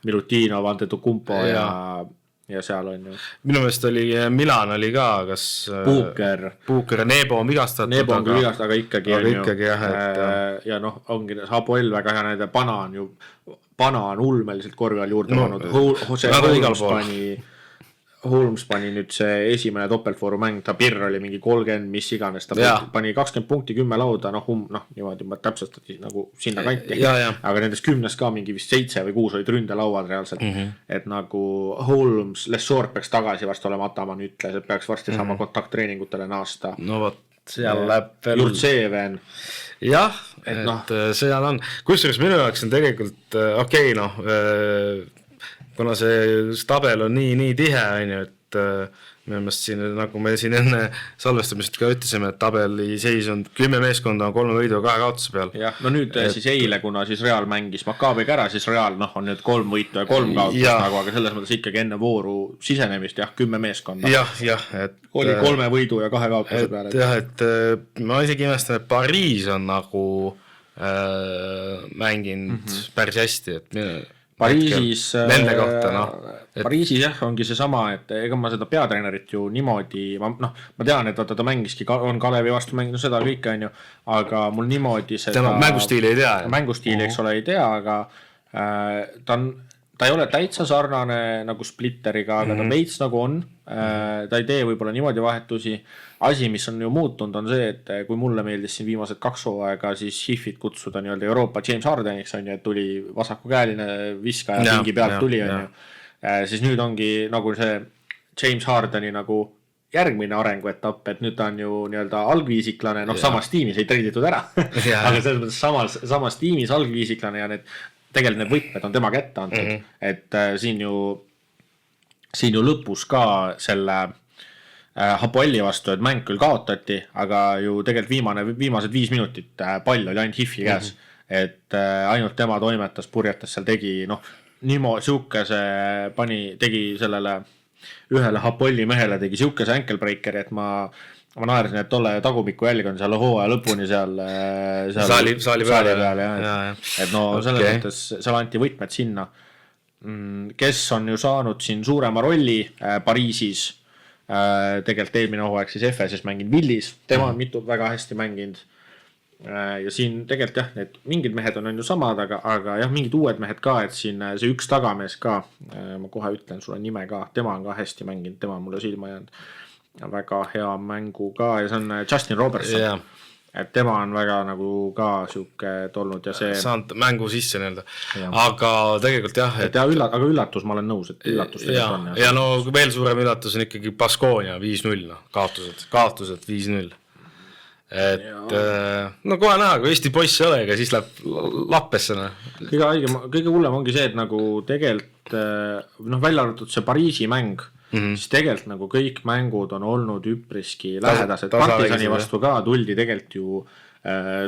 Milutinov, Antetokounmpo ja seal on ju. Minu meelest oli, Milan oli ka, kas Puuker ja Nebo on vigastatud. Nebo on küll vigastatud, aga ikkagi on ikkagi, ju. jah, et... ja noh, ongi Hapoel väga hea näide, Pana on ulmeliselt korvi all juurde pannud. Holmes pani nüüd see esimene topeltfooru mäng, ta pirr oli mingi 30, mis iganes, ta pani 20 punkti 10 lauda, niimoodi ma täpselt nagu sinna kanti, aga nendest 10 ka mingi vist 7 või 6 olid ründelauad reaalselt, et nagu Holmes, Lessort peaks tagasi varsti olema, Ataman ütles, et peaks varsti saama kontakttreeningutele naasta. No vot, seal läheb veel... Jurtseven. Jah, et seal on, kusjuures minu jaoks on tegelikult kuna see tabel on nii tihe, on ju, et minu meelest siin, nagu me siin enne salvestamist ka ütlesime, et tabeli seis on 10 meeskonda on 3 võidu ja 2 kaotuse peal. Jah, no nüüd siis eile, kuna siis Real mängis Maccabiga ära, siis Real on nüüd 3 võitu ja 3 kaotust nagu, aga selles mõttes ikkagi enne vooru sisenemist, 10 meeskonda. Jah, et... Oli 3 võidu ja 2 kaotuse peale. Jah, et ma isegi imestan, et Pariis on nagu mänginud päris hästi, et Pariisis, nende kohta, Pariisis jah, ongi see sama, et ega ma seda peatreenerit ju niimoodi, ma tean, et ta mängiski, on Kalevi vastu mänginud seda kõike, on ju, aga mul niimoodi seda... Tema mängustiili ei tea. Mängustiili, eks ole, ei tea, aga ta ei ole täitsa sarnane nagu Splitteriga, aga ta veits nagu on, ta ei tee võib-olla niimoodi vahetusi. Asi, mis on ju muutunud, on see, et kui mulle meeldis siin viimased 2 hooaega, siis Hiffit kutsuda nii-öelda Euroopa James Hardeniks, on ju, et tuli vasakukäeline viskaja pingi pealt tuli, on ju. Siis nüüd ongi nagu see James Hardeni nagu järgmine arenguetapp, et nüüd ta on ju nii-öelda algviisiklane, samas tiimis ei treiditud ära, aga selles mõttes samas tiimis algviisiklane ja tegelikult need võtmed on tema kätte antud, et siin ju lõpus ka selle Hapoeli vastu, et mäng küll kaotati, aga ju tegelikult viimased 5 minutit pall oli ainult Hiffi käes, et ainult tema toimetas, purjetas seal, tegi siukese tegi sellele ühele Hapoeli mehele tegi siukese ankle-breakeri, et ma naersin, et tolle tagumiku jälg on seal hooaja lõpuni seal saali peal, et no selles mõttes seal anti võtmed sinna, kes on ju saanud siin suurema rolli Pariisis, tegelikult eelmine hooaeg siis FS-is mänginud Villis, tema on mitu väga hästi mänginud ja siin tegelikult jah, need mingid mehed on ju samad, aga jah, mingid uued mehed ka, et siin see üks tagamees ka, ma kohe ütlen sulle nime ka, tema on ka hästi mänginud, tema on mulle silma jäänud väga hea mängu ka ja see on Justin Robertson, et tema on väga nagu ka siuke tolnud ja see saanud mängu sisse nii-öelda, aga tegelikult jah, aga üllatus, ma olen nõus, et üllatus on. Ja no veel suurem üllatus on ikkagi Baskonia 5-0, kaotused 5-0. Et no kohe näha, kui Eesti poiss ei ole, ega siis läheb lappesse. Kõige hullem ongi see, et nagu tegelikult välja arvatud see Pariisi mäng, siis tegelikult nagu kõik mängud on olnud üpriski lähedased. Partisani vastu ka tuldi tegelikult ju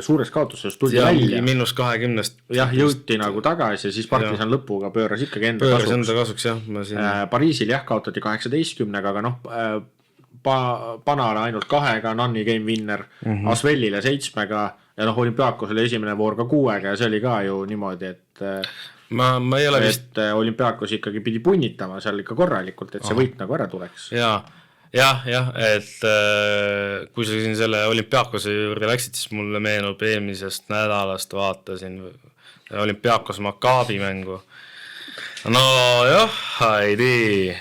suures kaotuses tuldi välja. -20. Jah, jõuti nagu tagasi ja siis Partisan lõpuga pööras ikkagi enda kasuks. Pariisil jah kaotati 18, aga Panale ainult 2-ga, Nanni game winner, Asvelile 7-ga ja Olympiakos oli esimene voor ka 6-ga ja see oli ka ju niimoodi, et ma ei ole vist Olympiakos ikkagi pidi punnitama seal ikka korralikult, et see võit nagu ära tuleks. Jah, et kui sa siin selle Olympiakose juurde läksid, siis mulle meenub eelmisest nädalast vaatasin Olympiakos Maccabi mängu. No jah, ei tea.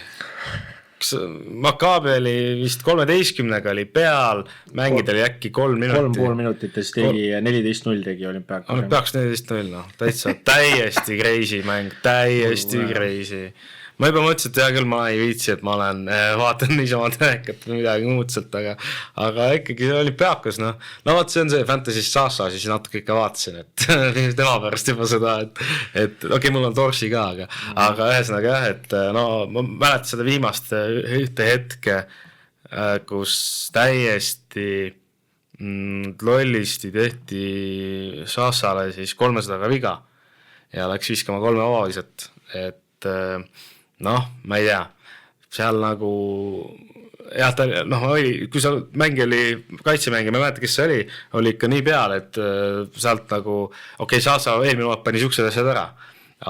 Maccabi oli vist 13-ga oli peal, mängid oli äkki 3 minutit. 3,5 minutit ja siis tegi 14-0 tegi Olympiakos. Olympiakos 14-0, täitsa täiesti crazy mäng, täiesti crazy. Ma juba mõtlesin, et hea küll, ma ei viitsi, et ma vaatan niisama telekat või midagi muud sealt, aga ikkagi Olympiakos, no vaat see on see Fantasy Sasa, siis natuke ikka vaatasin, et tema pärast juba seda, et okei, mul on Dorsi ka, aga ühesõnaga jah, et no ma mäletan seda viimast ühte hetke, kus täiesti lollisti tehti Sasale siis 300 viga ja läks viskama 3 avaliselt, et noh, ma ei tea, seal nagu jah, ta noh, kui sa mäng oli kaitsemäng ja ma ei mäleta, kes see oli ikka nii peal, et sealt nagu Sasa eelmine hooaeg pani siuksed asjad ära,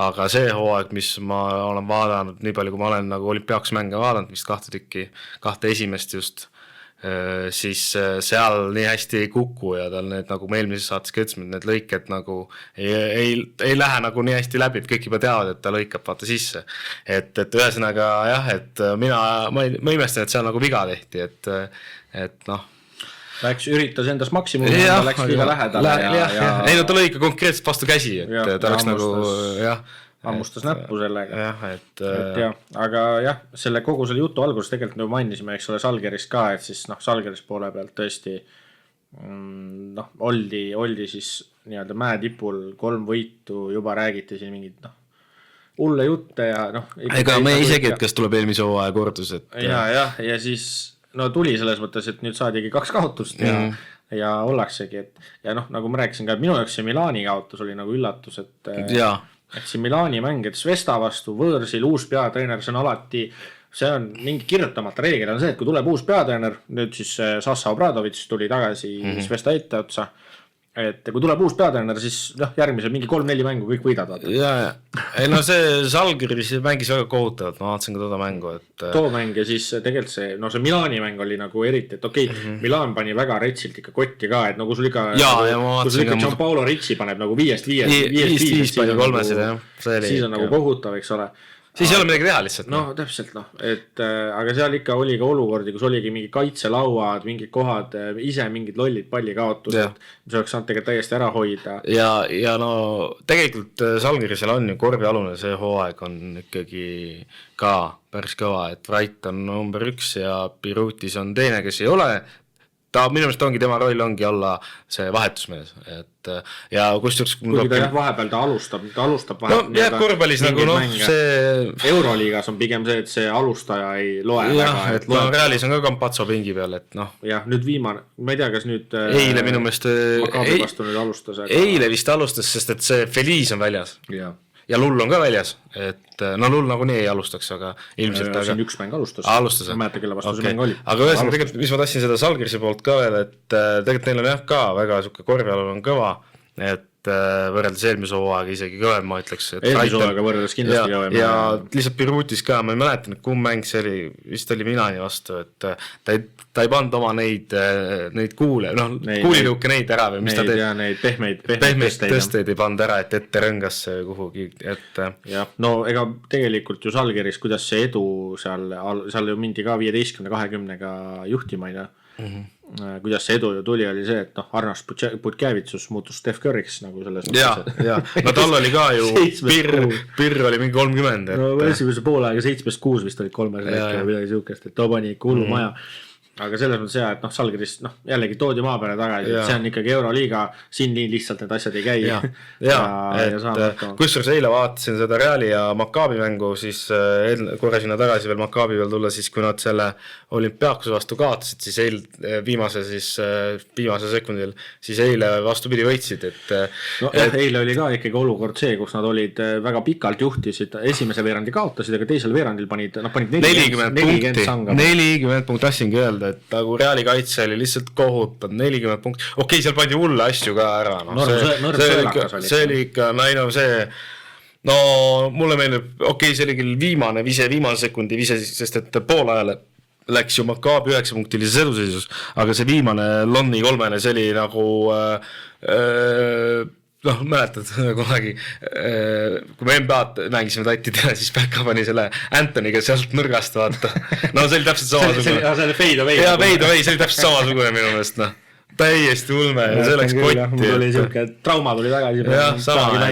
aga see hooaeg, mis ma olen vaadanud nii palju, kui ma olen nagu olümpiaakse mänge vaadanud, vist 2 tükki, 2 esimest just, siis seal nii hästi ei kuku ja tal need, nagu me eelmises saates kõtsime, need lõiked nagu ei lähe nagu nii hästi läbi, et kõik juba teavad, et ta lõikab vaata sisse. Et ühesõnaga jah, et ma imestan, et seal nagu viga tehti, et noh. Läks üritas endas maksimumi, ta läks liiga lähedale. Ei no ta lõi ikka konkreetselt vastu käsi, et ta oleks nagu jah. Ammustas näppu sellega. Jah, aga jah, selle kogu selle jutu alguses tegelikult nagu mainisime, eks ole, Žalgirist ka, et siis Žalgirist poole pealt tõesti oldi siis nii-öelda mäetipul 3 võitu, juba räägiti siin mingid hulle jutte ja ega me isegi, et kas tuleb eelmise hooaja kordus, et ja siis tuli selles mõttes, et nüüd saadigi 2 kaotust ja ollaksegi, et ja nagu ma rääkisin ka, et minu jaoks see Milani kaotus oli nagu üllatus, et see Milani mäng, et Svesta vastu võõrsil uus peatreener, see on alati, see on mingi kirjutamata reegel on see, et kui tuleb uus peatreener, nüüd siis Sasa Obradovitš tuli tagasi Svesta ette otsa, et kui tuleb uus peatreener, siis järgmise mingi 3-4 mängu kõik võidavad. Ei no see Žalgiris mängis väga kohutavalt, ma vaatasin ka toda mängu, et too mäng ja siis tegelikult see, see Milani mäng oli nagu eriti, et Milan pani väga retsilt ikka kotti ka, et kui sul ikka Gianpaolo Ricci paneb nagu 5-5 pani 3, siis on nagu kohutav, eks ole. Siis ei ole midagi teha lihtsalt. Täpselt, et aga seal ikka oli ka olukordi, kus oligi mingi kaitselauad, mingid kohad, ise mingid lollid pallikaotused, mis oleks saanud tegelikult täiesti ära hoida. Ja no tegelikult Žalgirisel on ju korvialune, see hooaeg on ikkagi ka päris kõva, et Wright on number 1 ja Birutis on teine, kes ei ole. Ta minu meelest ongi, tema roll ongi olla see vahetusmees, et ja kusjuures kuigi ta vahepeal ta alustab jah, korvpallis nagu see Euroliigas on pigem see, et see alustaja ei loe väga, et Realis on ka Campazzo pingi peal, et jah, nüüd viimane, ma ei tea, kas nüüd eile minu meelest Maccabi vastu nüüd alustas, eile vist alustas, sest et see Feliz on väljas ja Lull on ka väljas, et Lull nagu nii ei alustaks, aga ilmselt siin üks mäng alustas. Ma mäeta, kelle vastu see mäng oli. Aga ühesõnaga tegelikult, mis ma tahtsin seda Žalgirise poolt ka veel, et tegelikult neil on jah ka väga suke korvialune on kõva, et võrreldes eelmise hooaega isegi kõvem, ma ütleks. Eelmise hooaega võrreldes kindlasti kõvem. Ja lihtsalt Birutis ka, ma ei mäletan, et kumb mäng see oli, vist oli Milani vastu, et ta ei pannud oma neid kuule, kuulilõuke neid ära või mis ta teeb. Neid pehmeid tõsteid ei pannud ära, et ette rõngas kuhugi. Jah, ega tegelikult ju Žalgiris, kuidas see edu seal ju mindi ka 15-20-ga juhtima, kuidas see edu ju tuli, oli see, et Arnas Putkevitsus muutus Steph Curryks nagu selles mõttes. No tal oli ka ju pirr oli mingi 30. Esimese poole aega 7-6 vist olid 3 või midagi siukest, et ta pani ikka hullu maja. Aga selles mõttes jah, et Žalgiris jällegi toodi maa peale tagasi, et see on ikkagi Euroliiga, siin nii lihtsalt need asjad ei käi. Kusjuures eile vaatasin seda Reali ja Maccabi mängu, siis korra sinna tagasi veel Maccabi veel tulla, siis kui nad selle olümpiaakuse vastu kaotasid, siis viimase sekundil, siis eile vastupidi võitsid. Eile oli ka ikkagi olukord see, kus nad olid väga pikalt juhtisid, esimese veerandi kaotasid, aga teisel veerandil panid 40 sanga. 40 punkt, tahtsingi öelda, et nagu Reali kaitse oli lihtsalt kohutanud 40 punkti. Seal pandi hulle asju ka ära. See oli ikka, mulle meeldib, see oli küll viimane sekundi vise, sest et pool ajale läks ju Maccabi 9-punktilise eduseisus, aga see viimane Lonni 3, see oli nagu mäletad kunagi, kui me NBA-d mängisime tattidele, siis Päkka pani selle Antoniga sealt nõrgast vaata. See oli täpselt samasugune. See oli fade away. See oli täpselt samasugune minu meelest, täiesti ulme ja see läks kotti. Mul oli siuke trauma tuli tagasi. Jah, sama,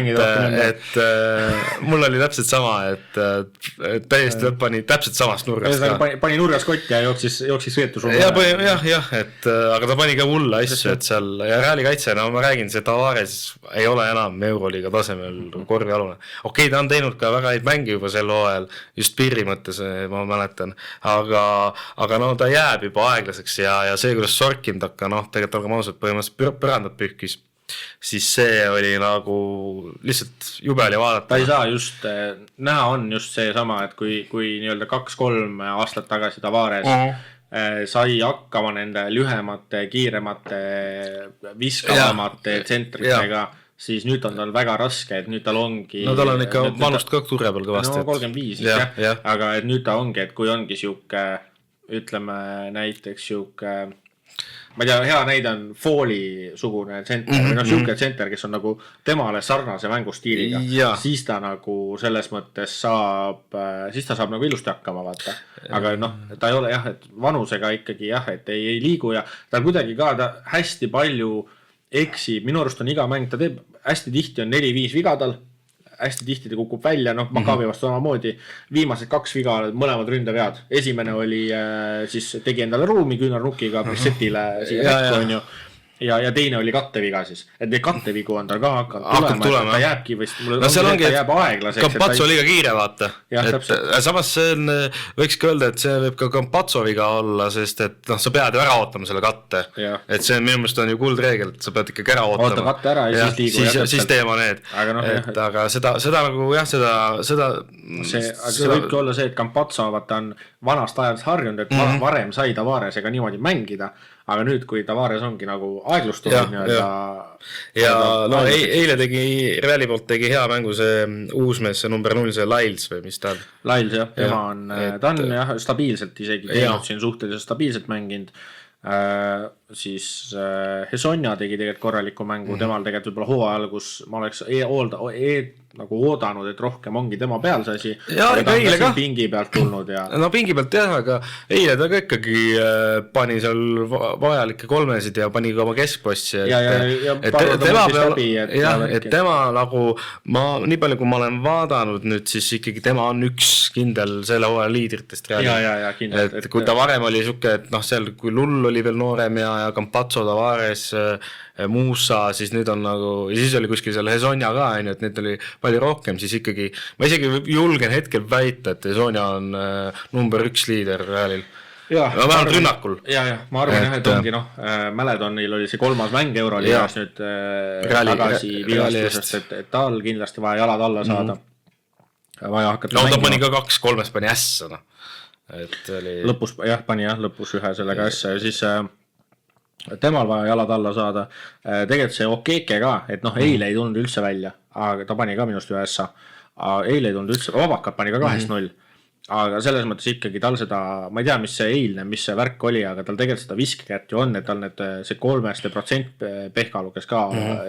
et mul oli täpselt sama, et täiesti pani täpselt samast nurgast. Pani nurgas kotti ja jooksis veetus. Jah, et aga ta pani ka hulle asju, et seal ja Reali kaitse, ma räägin, see Tavares ei ole enam Euroliiga tasemel korvialune. Ta on teinud ka väga häid mänge juba sel hooajal, just piiri mõttes, ma mäletan, aga ta jääb juba aeglaseks ja see, kuidas Sorkin takka, tegelikult olgem ausalt, põhimõtteliselt põrandat pühkis, siis see oli nagu lihtsalt jube oli vaadata. Ta ei saa just, näha on just see sama, et kui nii-öelda 2-3 aastat tagasi Tavares sai hakkama nende lühemate, kiiremate, viskavamate tsentritega, siis nüüd on tal väga raske, et nüüd tal ongi... No tal on ikka vanust ka turja peal kõvasti. No 35 jah, aga et nüüd ta ongi, et kui ongi siuke, ütleme näiteks siuke... Ma ei tea, hea näide on Falli sugune tsenter, või siuke tsenter, kes on nagu temale sarnase mängustiiliga, siis ta nagu selles mõttes saab, siis ta saab nagu ilusti hakkama, vaata. Aga ta ei ole jah, et vanusega ikkagi jah, et ei liigu ja ta kuidagi ka ta hästi palju eksib, minu arust on iga mäng, ta teeb hästi tihti on 4-5 viga tal, hästi tihti ta kukub välja, Maccabi vastu samamoodi, viimased 2 viga, mõlemad ründavead. Esimene oli, siis tegi endale ruumi küünarnukiga Brissettile siia näkku, on ju. Ja teine oli katteviga siis, et need kattevigu on tal ka hakanud tulema, et ta jääbki vist, mulle ta jääb aeglaseks. Campazzo liiga kiire, vaata. Samas võiks ka öelda, et see võib ka Campazzo viga olla, sest et sa pead ära ootama selle katte. Et see minu meelest on ju kuldreegel, et sa pead ikkagi ära ootama. Oota katte ära ja siis liigu. Siis teema need. Aga seda nagu jah, seda... See võibki olla see, et Campazzo on vanast ajast harjunud, et varem sai Tavaresega niimoodi mängida, aga nüüd, kui Tavares ongi nagu aeglustunud ja eile tegi, Reali poolt tegi hea mängu see uusmees, see number 0, see Lyles või mis ta on? Lyles jah, ta on jah stabiilselt isegi teinud siin suhteliselt stabiilselt mänginud. Siis Hesonja tegi tegelikult korraliku mängu, temal tegelikult võib-olla hooajal, kus ma oleks nagu oodanud, et rohkem ongi tema peal see asi, aga ta on ka pingi pealt tulnud No pingi pealt jah, aga eile ta ka ikkagi pani seal vajalikke kolmesid ja pani ka oma keskpossi, et tema nagu nii palju kui ma olen vaadanud nüüd, siis ikkagi tema on üks kindel selle hooaja liidritest et kui ta varem oli siuke, et seal kui Lull oli veel noorem ja Campazzo, Tavares, Musa, siis nüüd on nagu, ja siis oli kuskil seal Hesonja ka, et neid oli palju rohkem, siis ikkagi, ma isegi julgen hetkel väita, et Hesonja on number 1 liider Realil. Vähemalt rünnakul. Ma arvan jah, et ongi Mäledonil oli see 3. mäng Euroliigas nüüd tagasi vigastusest, et tal kindlasti vaja jalad alla saada. Vaja hakata mängima. Ta pani ka 2-3 pani ässa, lõpus, pani lõpus ühe sellega ässa ja siis temal vaja jalad alla saada. Tegelikult see Okeke ka, et eile ei tulnud üldse välja, aga ta pani ka minust ühe ässa. Eile ei tulnud üldse, Vabakat pani ka 2-0. Aga selles mõttes ikkagi tal seda, ma ei tea, mis see värk oli, aga tal tegelikult seda viskekätt ju on, et tal see 3% Pehka lukes ka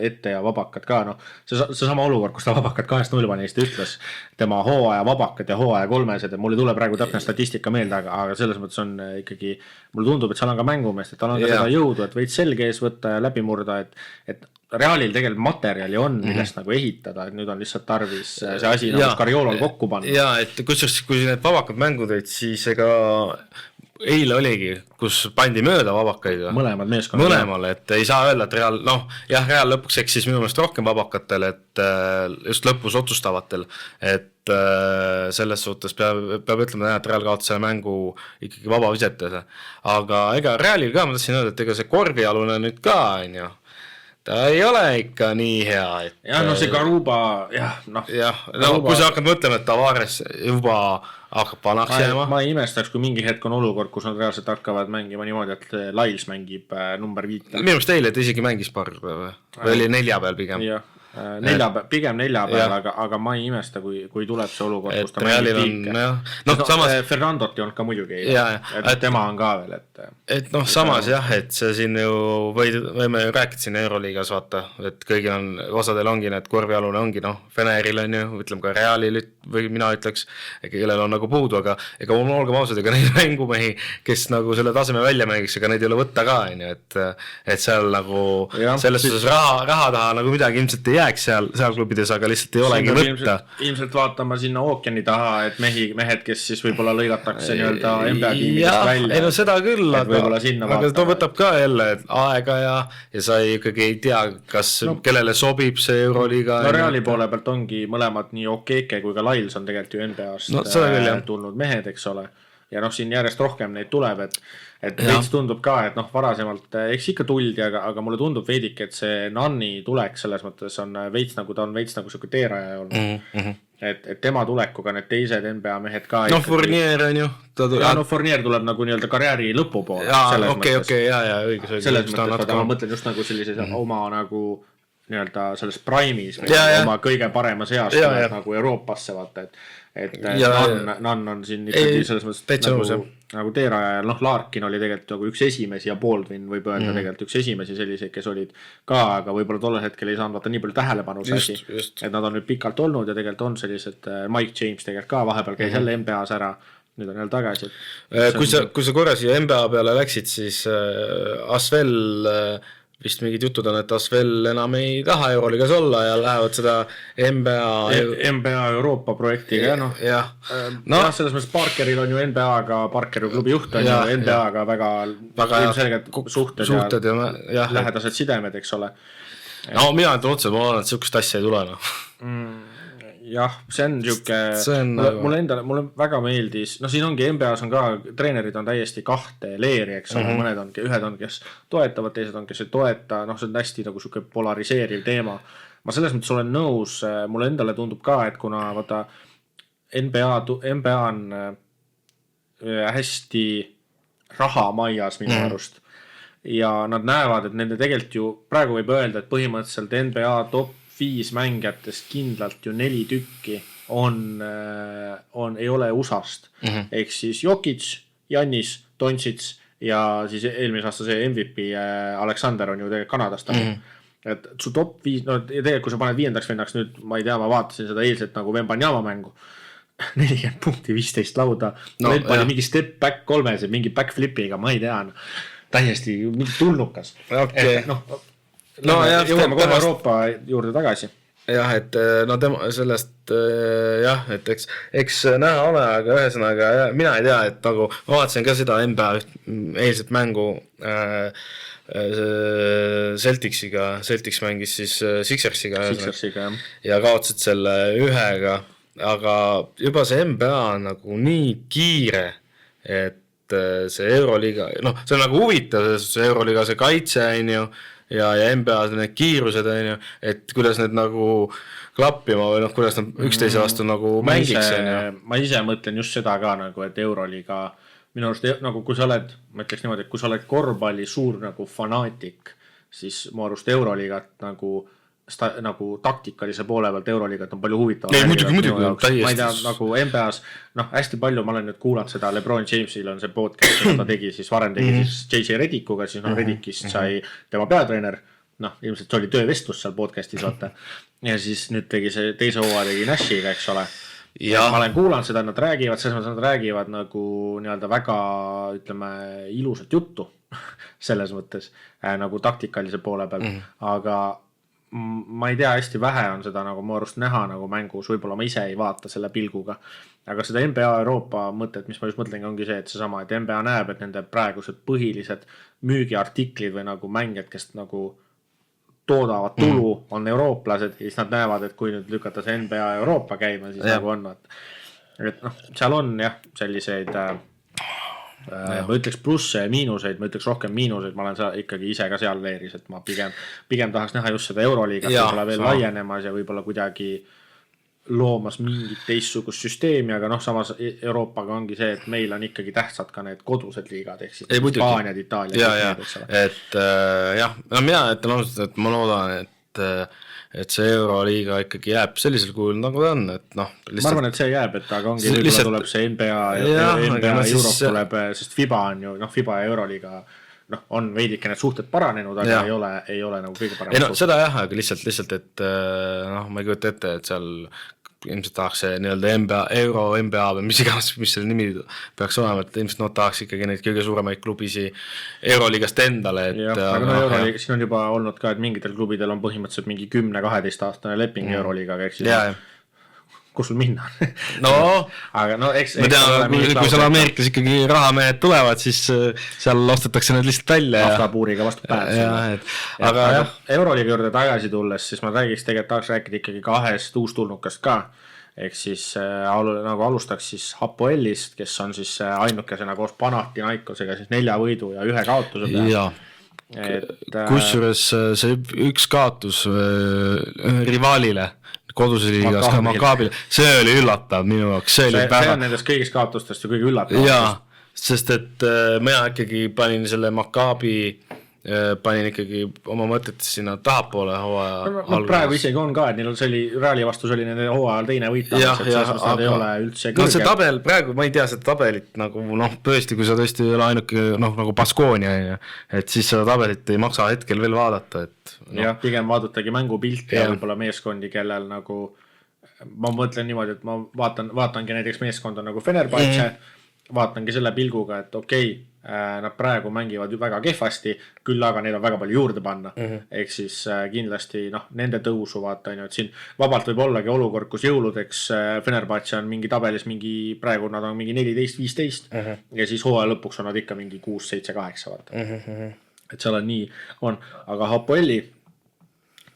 ette ja Vabakat ka, see sama olukord, kus ta Vabakat 2-0 pani, siis ta ütles tema hooaja Vabakat ja hooaja 3-sed, mul ei tule praegu täpne statistika meelde, aga selles mõttes on ikkagi, mulle tundub, et seal on ka mängumeest, et tal on ka seda jõudu, et võid selge ees võtta ja läbi murda, et Realil tegelikult materjali on, millest nagu ehitada, et nüüd on lihtsalt tarvis see asi nagu Scariolol kokku panna. Ja, et kui need Vabakad mängud olid, siis ega eile oligi, kus pandi mööda Vabakaid. Mõlemad meeskonnad. Mõlemale, et ei saa öelda, et Real, Real lõpuks eksis minu meelest rohkem Vabakatel, et just lõpus otsustavatel, et selles suhtes peab ütlema, et Real kaotas selle mängu ikkagi vaba visetes. Aga ega Realil ka, ma tahtsin öelda, et ega see korvialune nüüd ka on ju. Ta ei ole ikka nii hea, et... see Garuba, kui sa hakkad mõtlema, et Tavares juba hakkab vanaks jääma. Ma ei imestaks, kui mingi hetk on olukord, kus nad reaalselt hakkavad mängima niimoodi, et Lyles mängib number 5. Minu meelest eile, et isegi mängis paar või oli 4 peal pigem. Pigem 4 peal, aga ma ei imesta, kui tuleb see olukord, kus ta mängib tiike. Fernandot ei olnud ka muidugi, et tema on ka veel. Et samas jah, et see siin ju võime ju rääkida siin Euroliigas vaata, et kõigil on, osadel ongi need korvialune ongi, Feneril on ju, ütleme ka Realil või mina ütleks, kellel on nagu puudu, aga ega olgem ausad, ega neid mängumehi, kes nagu selle taseme välja mängiks, ega neid ei ole võtta ka, et seal nagu selles suhtes raha taha nagu midagi ilmselt ei jääks seal klubides, aga lihtsalt ei olegi võtta. Ilmselt vaatama sinna ookeani taha, et mehed, kes siis võib-olla lõigatakse NBA tiimidest välja. Ei seda küll, aga ta võtab ka jälle aega ja sa ikkagi ei tea, kas kellele sobib see Euroliiga. Reali poole pealt ongi mõlemad nii Okeke kui ka Lyles on tegelikult ju NBA-st tulnud mehed, eks ole. Ja siin järjest rohkem neid tuleb, et veits tundub ka, et varasemalt eks ikka tuldi, aga mulle tundub veidik, et see Nanni tuleks selles mõttes on veits nagu siuke teeraja olnud. et tema tulekuga need teised NBA mehed ka no Fournier on ju no Fournier tuleb nagu nii-öelda karjääri lõpu poole okei, õigus selles mõttes, ma mõtlen just nagu sellises oma nagu nii-öelda selles prime'is oma kõige paremas eas nagu Euroopasse vaata, et Nan on siin ikkagi selles mõttes nagu teerajal, Larkin oli tegelikult nagu üks esimesi ja Baldwin võib öelda tegelikult üks esimesi selliseid, kes olid ka, aga võib-olla tollel hetkel ei saanud vaata nii palju tähelepanu see asi, et nad on nüüd pikalt olnud ja tegelikult on sellised, Mike James tegelikult ka vahepeal käis jälle NBA-s ära, nüüd on jälle tagasi. Kui sa korra siia NBA peale läksid, siis Asvel vist mingid jutud on, et Asvel enam ei taha Euroligas olla ja lähevad seda NBA Euroopa projektiga jah, selles mõttes Parkeril on ju NBA-ga, Parkeri klubi juht on ju NBA-ga väga ilmselged suhted ja lähedased sidemed, eks ole. No mina ütlen otse, ma arvan, et sihukest asja ei tule jah, see on niisugune, mulle väga meeldis, siin ongi NBA-s on ka, treenerid on täiesti kahte leeri, eks ole, mõned on, ühed on, kes toetavad, teised on, kes ei toeta, see on hästi nagu niisugune polariseeriv teema. Ma selles mõttes olen nõus, mulle endale tundub ka, et kuna vaata NBA on hästi rahamajas minu arust ja nad näevad, et nende tegelikult ju praegu võib öelda, et põhimõtteliselt NBA top 5 mängijatest kindlalt ju 4 tükki ei ole USA-st. Ehk siis Jokic, Giannis, Doncic ja siis eelmise aasta see MVP Alexander on ju tegelikult Kanadast. Et su top 5, ja tegelikult kui sa paned 5. vennaks nüüd, ma ei tea, ma vaatasin seda eilset nagu Wembanyama mängu, 40 punkti, 15 lauda, need pani mingi step back 3-s ja mingi backflipiga, ma ei tea, täiesti mingi tulnukas. Jõuame kohe Euroopa juurde tagasi. Jah, et tema sellest et eks näha ole, aga ühesõnaga mina ei tea, et nagu ma vaatasin ka seda NBA eilset mängu Celtics mängis siis Sixersiga ja kaotsid selle 1-ga, aga juba see NBA on nagu nii kiire, et see Euroliiga, see on nagu huvitav, see Euroliiga see kaitse on ju, ja NBA need kiirused on ju, et kuidas need nagu klappima või kuidas nad üksteise vastu nagu mängiks. Ma ise mõtlen just seda ka nagu, et Euroliiga minu arust nagu kui sa oled, ma ütleks niimoodi, et kui sa oled korvpalli suur nagu fanaatik, siis mu arust Euroliigat nagu taktikalise poole pealt Euroliigat on palju huvitav. Muidugi, ma ei tea, nagu NBA-s, hästi palju ma olen nüüd kuulanud seda, LeBron Jamesil on see podcast, mida ta tegi, siis varem tegi siis J.J. Redikuga, siis Redikist sai tema peatreener, ilmselt see oli töövestlus seal podcastis, vaata. Ja siis nüüd tegi see teise hooaja tegi Nashiga, eks ole. Ma olen kuulanud seda, nad räägivad nagu nii-öelda väga, ütleme, ilusat juttu selles mõttes, nagu taktikalise poole peal, aga ma ei tea, hästi vähe on seda nagu mu arust näha nagu mängus, võib-olla ma ise ei vaata selle pilguga, aga seda NBA Euroopa mõtet, mis ma just mõtlengi, ongi see, et seesama, et NBA näeb, et nende praegused põhilised müügiartiklid või nagu mängijad, kes nagu toodavad tulu, on eurooplased ja siis nad näevad, et kui nüüd lükata see NBA Euroopa käima, siis nagu on, et seal on jah, selliseid ma ütleks plusse ja miinuseid, ma ütleks rohkem miinuseid, ma olen ikkagi ise ka seal leeris, et ma pigem tahaks näha just seda Euroliigat võib-olla veel laienemas ja võib-olla kuidagi loomas mingit teistsugust süsteemi, aga samas Euroopaga ongi see, et meil on ikkagi tähtsad ka need kodused liigad, ehk siis Hispaaniad, Itaalia. Et jah, mina ütlen ausalt, et ma loodan, et see Euroliiga ikkagi jääb sellisel kujul nagu ta on, et lihtsalt... Ma arvan, et see jääb, et aga ongi lihtsalt... tuleb see NBA Euroop tuleb, sest FIBA on ju, FIBA ja Euroliiga on veidike need suhted paranenud, aga ei ole nagu kõige parem seda jah, aga lihtsalt, et ma ei kujuta ette, et seal ilmselt tahaks see nii-öelda NBA või mis iganes, mis selle nimi peaks olema, et ilmselt nad tahaks ikkagi neid kõige suuremaid klubisi Euroliigast endale. Euroliiga, siin on juba olnud ka, et mingitel klubidel on põhimõtteliselt mingi 10-12 aastane leping Euroliigaga, eks siis kus sul minna aga eks ma tean, kui seal Ameerikas ikkagi rahamehed tulevad, siis seal ostetakse need lihtsalt välja naftapuuriga vastu päev. Aga Euroliiga juurde tagasi tulles, siis ma tahaks rääkida ikkagi 2 uustulnukast ka, ehk siis nagu alustaks siis Hapoelist, kes on siis ainukesena koos Panathinaikosega siis 4 võidu ja 1 kaotuse peal. Kusjuures see üks kaotus rivaalile, koduses liigas ka Makaabil, see oli üllatav minu jaoks, see on nendest kõigist kaotustest ju kõige üllatav. Jaa, sest et mina ikkagi panin selle Makaabi, panin ikkagi oma mõtetes sinna tahapoole hooaja alguses. Praegu isegi on ka, et neil see oli, Reali vastus oli nende hooajal teine võita, et nad ei ole üldse kõrge. No see tabel, praegu ma ei tea seda tabelit nagu tõesti, kui sa tõesti ei ole ainuke nagu Baskonia, et siis seda tabelit ei maksa hetkel veel vaadata, et jah, pigem vaadatagi mängupilti ja võib-olla meeskondi, kellel nagu ma mõtlen niimoodi, et ma vaatangi näiteks meeskonda nagu Fenerbahce, vaatangi selle pilguga, et okei, nad praegu mängivad ju väga kehvasti, küll aga neil on väga palju juurde panna, ehk siis kindlasti nende tõusu vaata, et siin vabalt võib ollagi olukord, kus jõuludeks Fenerbahce on mingi tabelis praegu nad on mingi 14-15 ja siis hooaja lõpuks on nad ikka mingi 6-7-8 vaata. Et seal on nii, aga Hapoeli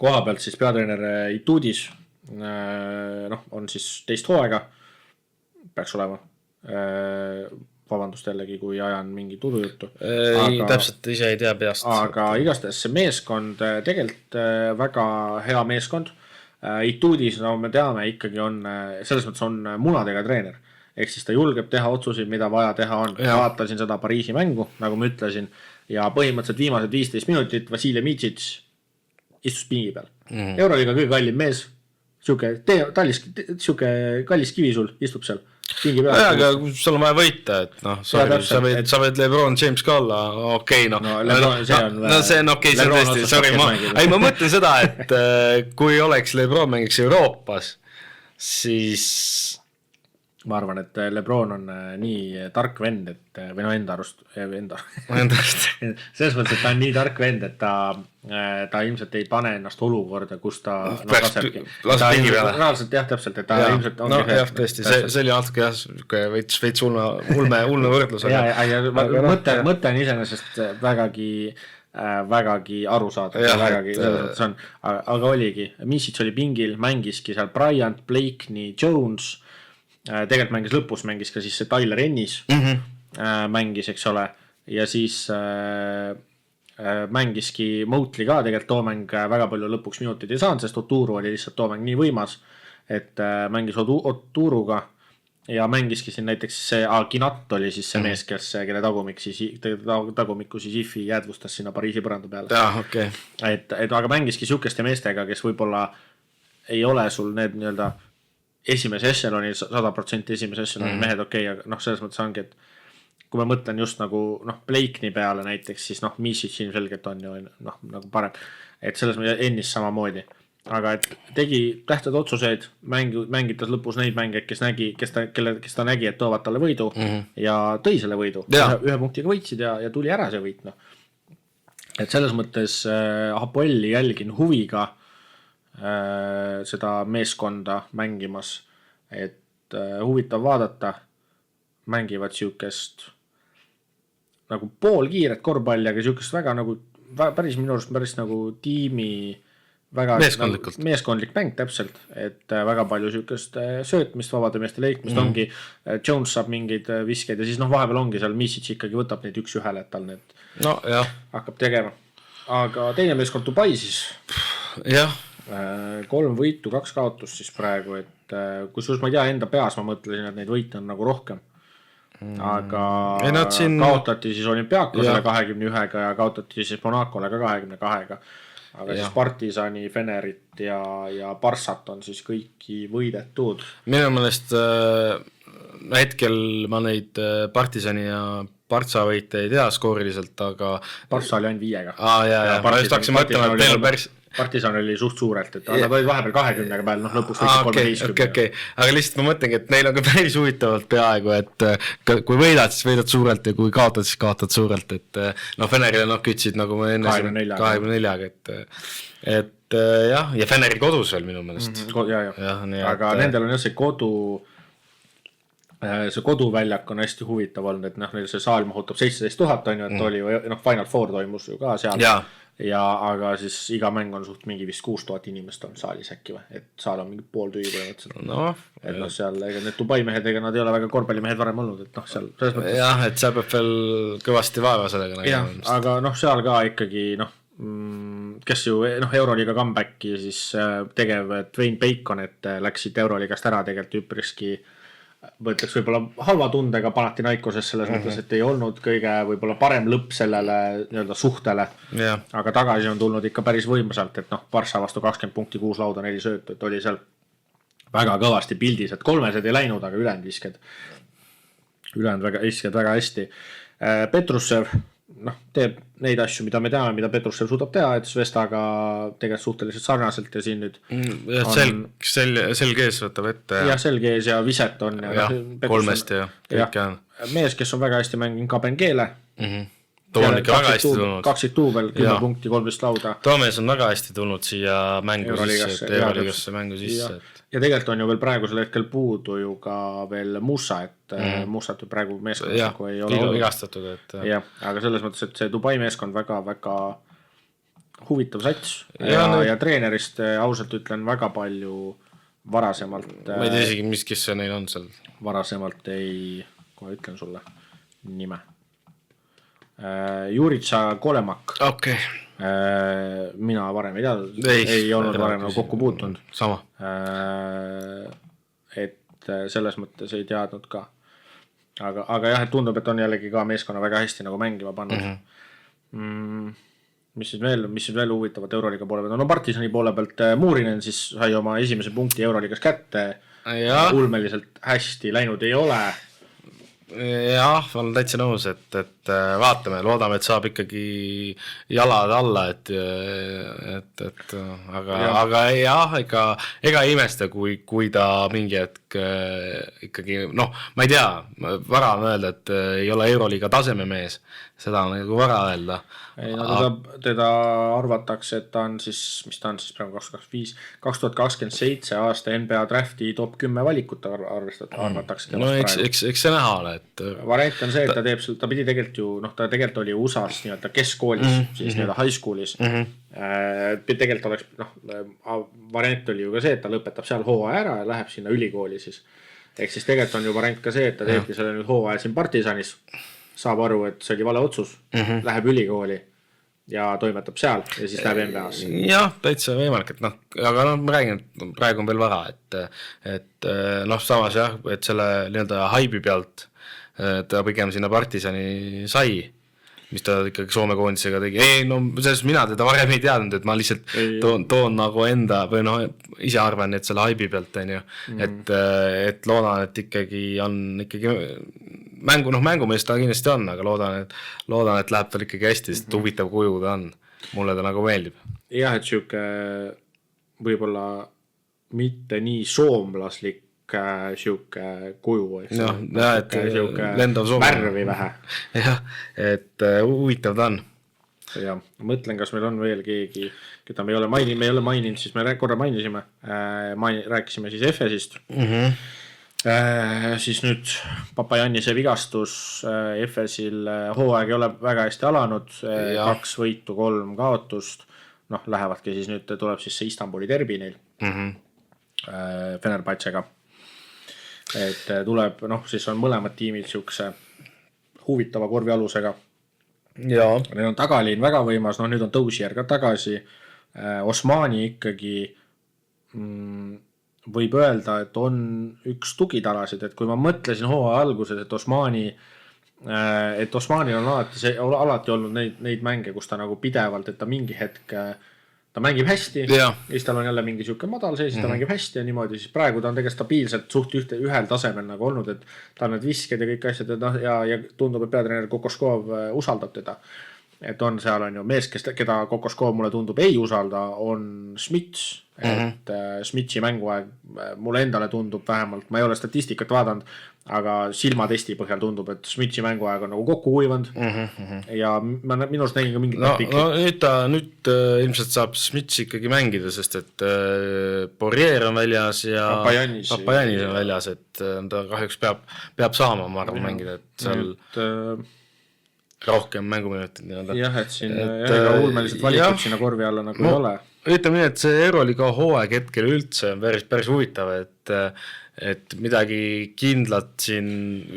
koha pealt siis peatreener Itudis on siis teist hooaega, peaks olema, vabandust jällegi, kui ajan mingi tudujuttu. Täpselt ise ei tea peast. Aga igastahes see meeskond, tegelikult väga hea meeskond. Itudis, me teame, ikkagi on, selles mõttes on munadega treener. Ehk siis ta julgeb teha otsuseid, mida vaja teha on. Vaatasin seda Pariisi mängu, nagu ma ütlesin, ja põhimõtteliselt viimased 15 minutit Vasilij Micic istus pingi peal. Euroliiga kõige kallim mees, siuke kallis kivi sul istub seal. Aga sul on vaja võita, et sa võid LeBron James ka olla, okei, see on okei, see on tõesti, sorry, ma mõtlen seda, et kui oleks LeBron mängiks Euroopas, siis ma arvan, et LeBron on nii tark vend, et või enda arust selles mõttes, et ta on nii tark vend, et ta ilmselt ei pane ennast olukorda, kus ta reaalselt jah, täpselt, et ta ilmselt ongi jah, tõesti, see oli natuke veits ulme võrdlus. Mõte on iseenesest vägagi arusaadav, aga oligi, Micic oli pingil, mängiski seal Bryant, Blakeney, Jones, tegelikult mängis ka siis see Tyler Ennis mängis, eks ole, ja siis mängiski Motley ka, tegelikult too mäng väga palju lõpuks minutit ei saanud, sest Oturu oli lihtsalt too mäng nii võimas, et mängis Oturuga ja mängiski siin näiteks see Ginat oli siis see mees, kelle tagumikku siis Ifi jäädvustas sinna Pariisi põranda peale. Aga mängiski siukeste meestega, kes võib-olla ei ole sul need nii-öelda esimese echeloni 100% esimese echeloni mehed aga selles mõttes ongi, et kui ma mõtlen just nagu Blakeney peale näiteks, siis Micic ilmselgelt on ju nagu parem, et selles mõttes Ennis samamoodi, aga et tegi tähtsad otsuseid, mängitas lõpus neid mänge, kes ta nägi, et toovad talle võidu ja tõi selle võidu, ühe punktiga võitsid ja tuli ära see võit. Et selles mõttes Hapoeli jälgin huviga seda meeskonda mängimas, et huvitav vaadata, mängivad siukest nagu poolkiiret korvpalli, aga siukest väga nagu päris minu arust päris nagu tiimi väga meeskondlik mäng täpselt, et väga palju siukest söötmist, vabade meeste leikmist ongi, Jones saab mingeid viskeid ja siis vahepeal ongi seal Micic ikkagi võtab neid üks-ühele, et tal need hakkab tegema. Aga teine meeskond Dubai siis. Jah. 3 võitu, 2 kaotust siis praegu, et kusjuures ma ei tea, enda peas ma mõtlesin, et neid võite on nagu rohkem. Aga kaotati siis Olümpiakosele 21-ga ja kaotati siis Monacole ka 22-ga. Aga siis Partisani, Fenerit ja Barssat on siis kõiki võidetud. Minu meelest hetkel ma neid Partisani ja Partsa võite ei tea skooriliselt, aga Partsa oli ainult 5-ga. Ma just hakkasin mõtlema, et teil on päris Partisan oli suht suurelt, et nad olid vahepeal 20-ga peal, lõpuks 13. Aga lihtsalt ma mõtlengi, et neil on ka päris huvitavalt peaaegu, et kui võidad, siis võidad suurelt ja kui kaotad, siis kaotad suurelt, et Fenerile kütsid nagu ma enne 24-ga, et jah, ja Feneri kodus veel minu meelest. Aga nendel on jah see koduväljak on hästi huvitav olnud, et neil see saal mahutab 17 000 on ju, et oli Final Four toimus ju ka seal. Aga siis iga mäng on suht mingi vist 6000 inimest on saalis äkki või, et saal on mingi pool tüü põhimõtteliselt. Et seal, ega need Dubai mehed, ega nad ei ole väga korvpallimehed varem olnud, et seal selles mõttes. Jah, et seal peab veel kõvasti vaeva sellega. Jah, aga seal ka ikkagi kes ju Euroliiga comebacki siis tegev Dwayne Bacon, et läksid Euroliigast ära tegelikult üpriski, võtleks võib-olla halva tundega Panathinaikoses selles mõttes, et ei olnud kõige võib-olla parem lõpp sellele nii-öelda suhtele, aga tagasi on tulnud ikka päris võimsalt, et Barça vastu 20 punkti, 6 lauda, 4 söötu, et oli seal väga kõvasti pildis, et kolmesed ei läinud, aga ülejäänud visked väga hästi. Petrussev teeb neid asju, mida me teame, mida Petrussev suudab teha, et Svestaga tegelikult suhteliselt sarnaselt ja siin nüüd selge ees võtab ette. Ja selge ees ja viset on. Ja, kolmest ja kõik on. Mees, kes on väga hästi mänginud Kabengele. Too on ikka väga hästi tulnud. Kaksid tuubel, 10 punkti, 13 lauda. Too mees on väga hästi tulnud siia mängu sisse, Euroliigasse mängu sisse. Ja tegelikult on ju veel praegusel hetkel puudu ju ka veel Musa, et Musat ju praegu meeskond ei ole olnud. Igastatud, et jah, aga selles mõttes, et see Dubai meeskond väga huvitav sats ja treenerist ausalt ütlen väga palju varasemalt. Ma ei tea isegi, kes see neil on seal. Varasemalt kohe ütlen sulle nime. Jurica Kolemak. Okei. Mina varem ei teadnud, ei olnud varem kokku puutunud. Sama. Et selles mõttes ei teadnud ka. Aga jah, et tundub, et on jällegi ka meeskonna väga hästi nagu mängima pannud. Mis nüüd veel huvitavat Euroliiga poole pealt? Partisani poole pealt Muurinen siis sai oma esimese punkti Euroliigas kätte. Ulmeliselt hästi läinud ei ole. Jah, olen täitsa nõus, et vaatame, loodame, et saab ikkagi jalad alla, aga jah, ega ei imesta, kui ta mingi hetk ikkagi, ma ei tea, vara on öelda, et ei ole Euroliiga taseme mees, seda on nagu vara öelda. Teda arvatakse, et ta on siis, mis ta on siis praegu 2027 aasta NBA drafti top 10 valikut arvatakse. No eks see näha ole, et variant on see, et ta teeb, ta pidi tegelikult ju, ta tegelikult oli USA's nii-öelda keskkoolis, siis nii-öelda high school'is. Tegelikult oleks, variant oli ju ka see, et ta lõpetab seal hooaja ära ja läheb sinna ülikooli siis. Ehk siis tegelikult on ju variant ka see, et ta teebki selle nüüd hooaja siin Partisanis, saab aru, et see oli vale otsus, läheb ülikooli ja toimetab seal ja siis läheb NBA-s. Jah, täitsa võimalik, et aga ma räägin, et praegu on veel vara, et samas jah, et selle nii-öelda haibi pealt ta pigem sinna Partisani sai, mis ta ikkagi Soome koondisega tegi. Selles mina teda varem ei teadnud, et ma lihtsalt toon nagu enda või ise arvan, et selle haibi pealt on ju, et loodan, et ikkagi on ikkagi mängumees ta kindlasti on, aga loodan, et läheb tal ikkagi hästi, sest huvitav kuju ta on. Mulle ta nagu meeldib. Jah, et siuke võib-olla mitte nii soomlaslik siuke kuju, et lendav soome. Värvi vähe. Jah, et huvitav ta on. Ja, mõtlen, kas meil on veel keegi, keda me ei ole maininud, siis me korra mainisime, rääkisime siis Efesist. Siis nüüd Papajannise vigastus Efesil hooaeg ei ole väga hästi alanud, 2 võitu, 3 kaotust, lähevadki siis nüüd, tuleb siis see Istanbuli derbi neil Fenerbahcega. Et tuleb, siis on mõlemad tiimid siukse huvitava korvialusega. Neil on tagaliin väga võimas, nüüd on Tõusjär ka tagasi. Osmani ikkagi võib öelda, et on üks tugitalasid, et kui ma mõtlesin hooaja alguses, et Osmanil on alati olnud neid mänge, kus ta nagu pidevalt, et ta mingi hetk ta mängib hästi, siis tal on jälle mingi siuke madal seis, ta mängib hästi ja niimoodi, siis praegu ta on tegelikult stabiilselt suht ühel tasemel nagu olnud, et ta on need visked ja kõik asjad ja tundub, et peatreener Kokoskov usaldab teda. Et on seal on ju mees, keda Kokoskov mulle tundub ei usalda, on Smits, et Smitsi mänguaeg mulle endale tundub vähemalt, ma ei ole statistikat vaadanud, aga silmatesti põhjal tundub, et Smitsi mänguaeg on nagu kokku kuivanud ja ma minust nägin ka mingit nüüd ilmselt saab Smits ikkagi mängida, sest et Poirier on väljas ja Papajanis on väljas, et ta kahjuks peab saama, ma arvan, mängida, et seal rohkem mänguminutid. Jah, et siin ulmeliselt valikud sinna korvi alla nagu ei ole. ütleme nii, et see Euroliiga hooaeg hetkel üldse on päris huvitav, et midagi kindlat siin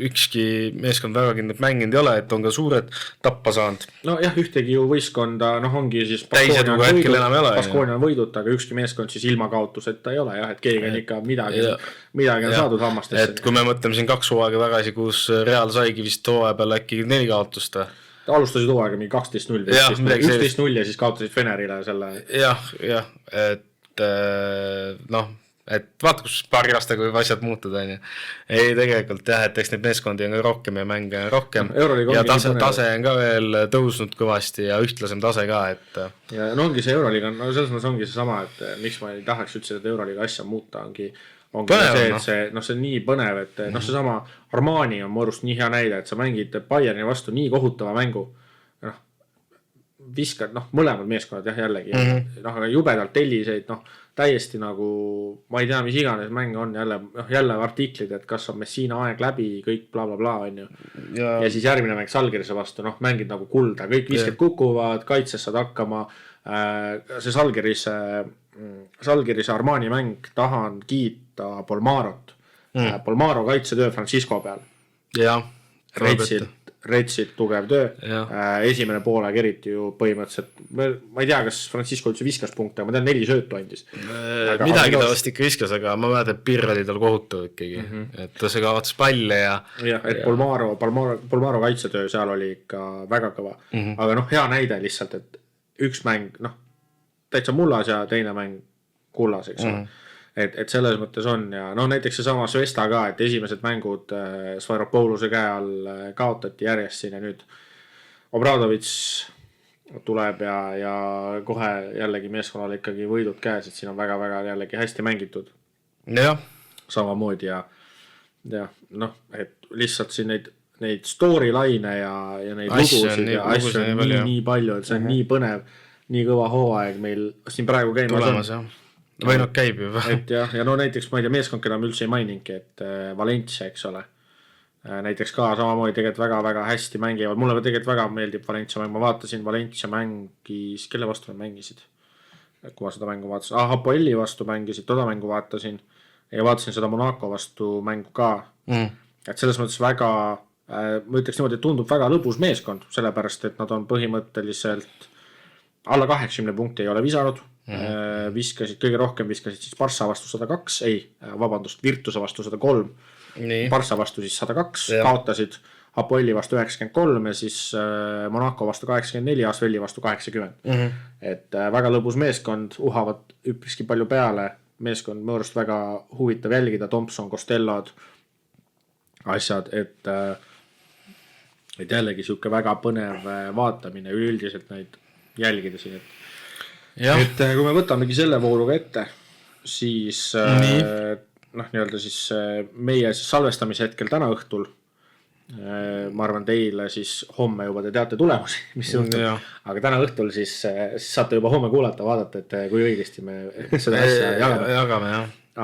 ükski meeskond väga kindlat mänginud ei ole, et on ka suured tappa saanud. No jah, ühtegi ju võistkonda, ongi siis Baskonia on võidud, aga ükski meeskond siis ilma kaotuseta ei ole jah, et keegi on ikka midagi on saadud hammastesse. Et kui me mõtleme siin 2 hooaega tagasi, kus Real saigi vist hooaja peal äkki 4 kaotust. Alustasid hooaega mingi 12-0, 11-0 ja siis kaotasid Fenerile selle. Jah, et et vaata, kus paari aastaga võib asjad muutuda, on ju. Ei, tegelikult jah, et eks neid meeskondi on ka rohkem ja mänge on rohkem. Ja tase on ka veel tõusnud kõvasti ja ühtlasem tase ka, et. Ja ongi see Euroliiga, selles mõttes ongi see sama, et miks ma ei tahaks üldse seda Euroliiga asja muuta, ongi see, et see on nii põnev, et see sama Armani on mu arust nii hea näide, et sa mängid Bayerni vastu nii kohutava mängu, viskad, mõlemad meeskonnad jah, jällegi, jubedalt telliseid, täiesti nagu, ma ei tea, mis iganes mäng on jälle artiklid, et kas on Messina aeg läbi, kõik bla bla bla on ju. Ja siis järgmine mäng Žalgirise vastu, mängid nagu kulda, kõik visked kukuvad, kaitses saad hakkama, see Žalgirise Armani mäng, tahan kiita Polmarot. Polmaro kaitsetöö Francisco peal. Jah, Retsid tugev töö, esimene poolaeg eriti ju põhimõtteliselt, ma ei tea, kas Francisco üldse viskas punkte, ma tean 4 söötu andis. Midagi ta vast ikka viskas, aga ma mäletan, et Pirr oli tal kohutav ikkagi, et ta see kaotas palle ja. Jah, et Polmaro kaitsetöö seal oli ikka väga kõva, aga hea näide lihtsalt, et üks mäng, täitsa mullas ja teine mäng kullas, eks ole. Et selles mõttes on ja näiteks see sama Svesta ka, et esimesed mängud Svairopouluse käe all kaotati järjest siin ja nüüd Obradovits tuleb ja kohe jällegi meeskonnal ikkagi võidud käes, et siin on väga-väga jällegi hästi mängitud. Jah. Samamoodi ja et lihtsalt siin neid storyline ja neid lugusid ja asju on nii palju, et see on nii põnev, nii kõva hooaeg meil siin praegu käimas on. Või käib juba. Et ja näiteks ma ei tea, meeskond, keda me üldse ei mainingi, et Valencia, eks ole. Näiteks ka samamoodi tegelikult väga-väga hästi mängivad. Mulle tegelikult väga meeldib Valencia mäng. Ma vaatasin, Valencia mängis, kelle vastu nad mängisid? Kui ma seda mängu vaatasin. Hapoeli vastu mängisid, toda mängu vaatasin. Ja vaatasin seda Monaco vastu mängu ka. Et selles mõttes väga, ma ütleks niimoodi, et tundub väga lõbus meeskond, sellepärast, et nad on põhimõtteliselt alla 80 punkti ei ole visanud. Viskasid, kõige rohkem viskasid siis Barça vastu 102, Virtuse vastu 103, Barça vastu siis 102, kaotasid Hapoeli vastu 93 ja siis Monaco vastu 84, Asvelli vastu 80. Et väga lõbus meeskond, uhavad üpriski palju peale, meeskond mõõrust väga huvitav jälgida, Thompson, Costellod, asjad, et jällegi siuke väga põnev vaatamine, üleüldiselt neid jälgida siin, et kui me võtamegi selle vooruga ette, siis nii-öelda siis meie siis salvestamise hetkel täna õhtul, ma arvan teile siis homme juba te teate tulemusi, mis juhtub, aga täna õhtul siis saate juba homme kuulata, vaadata, et kui õigesti me seda asja jagame.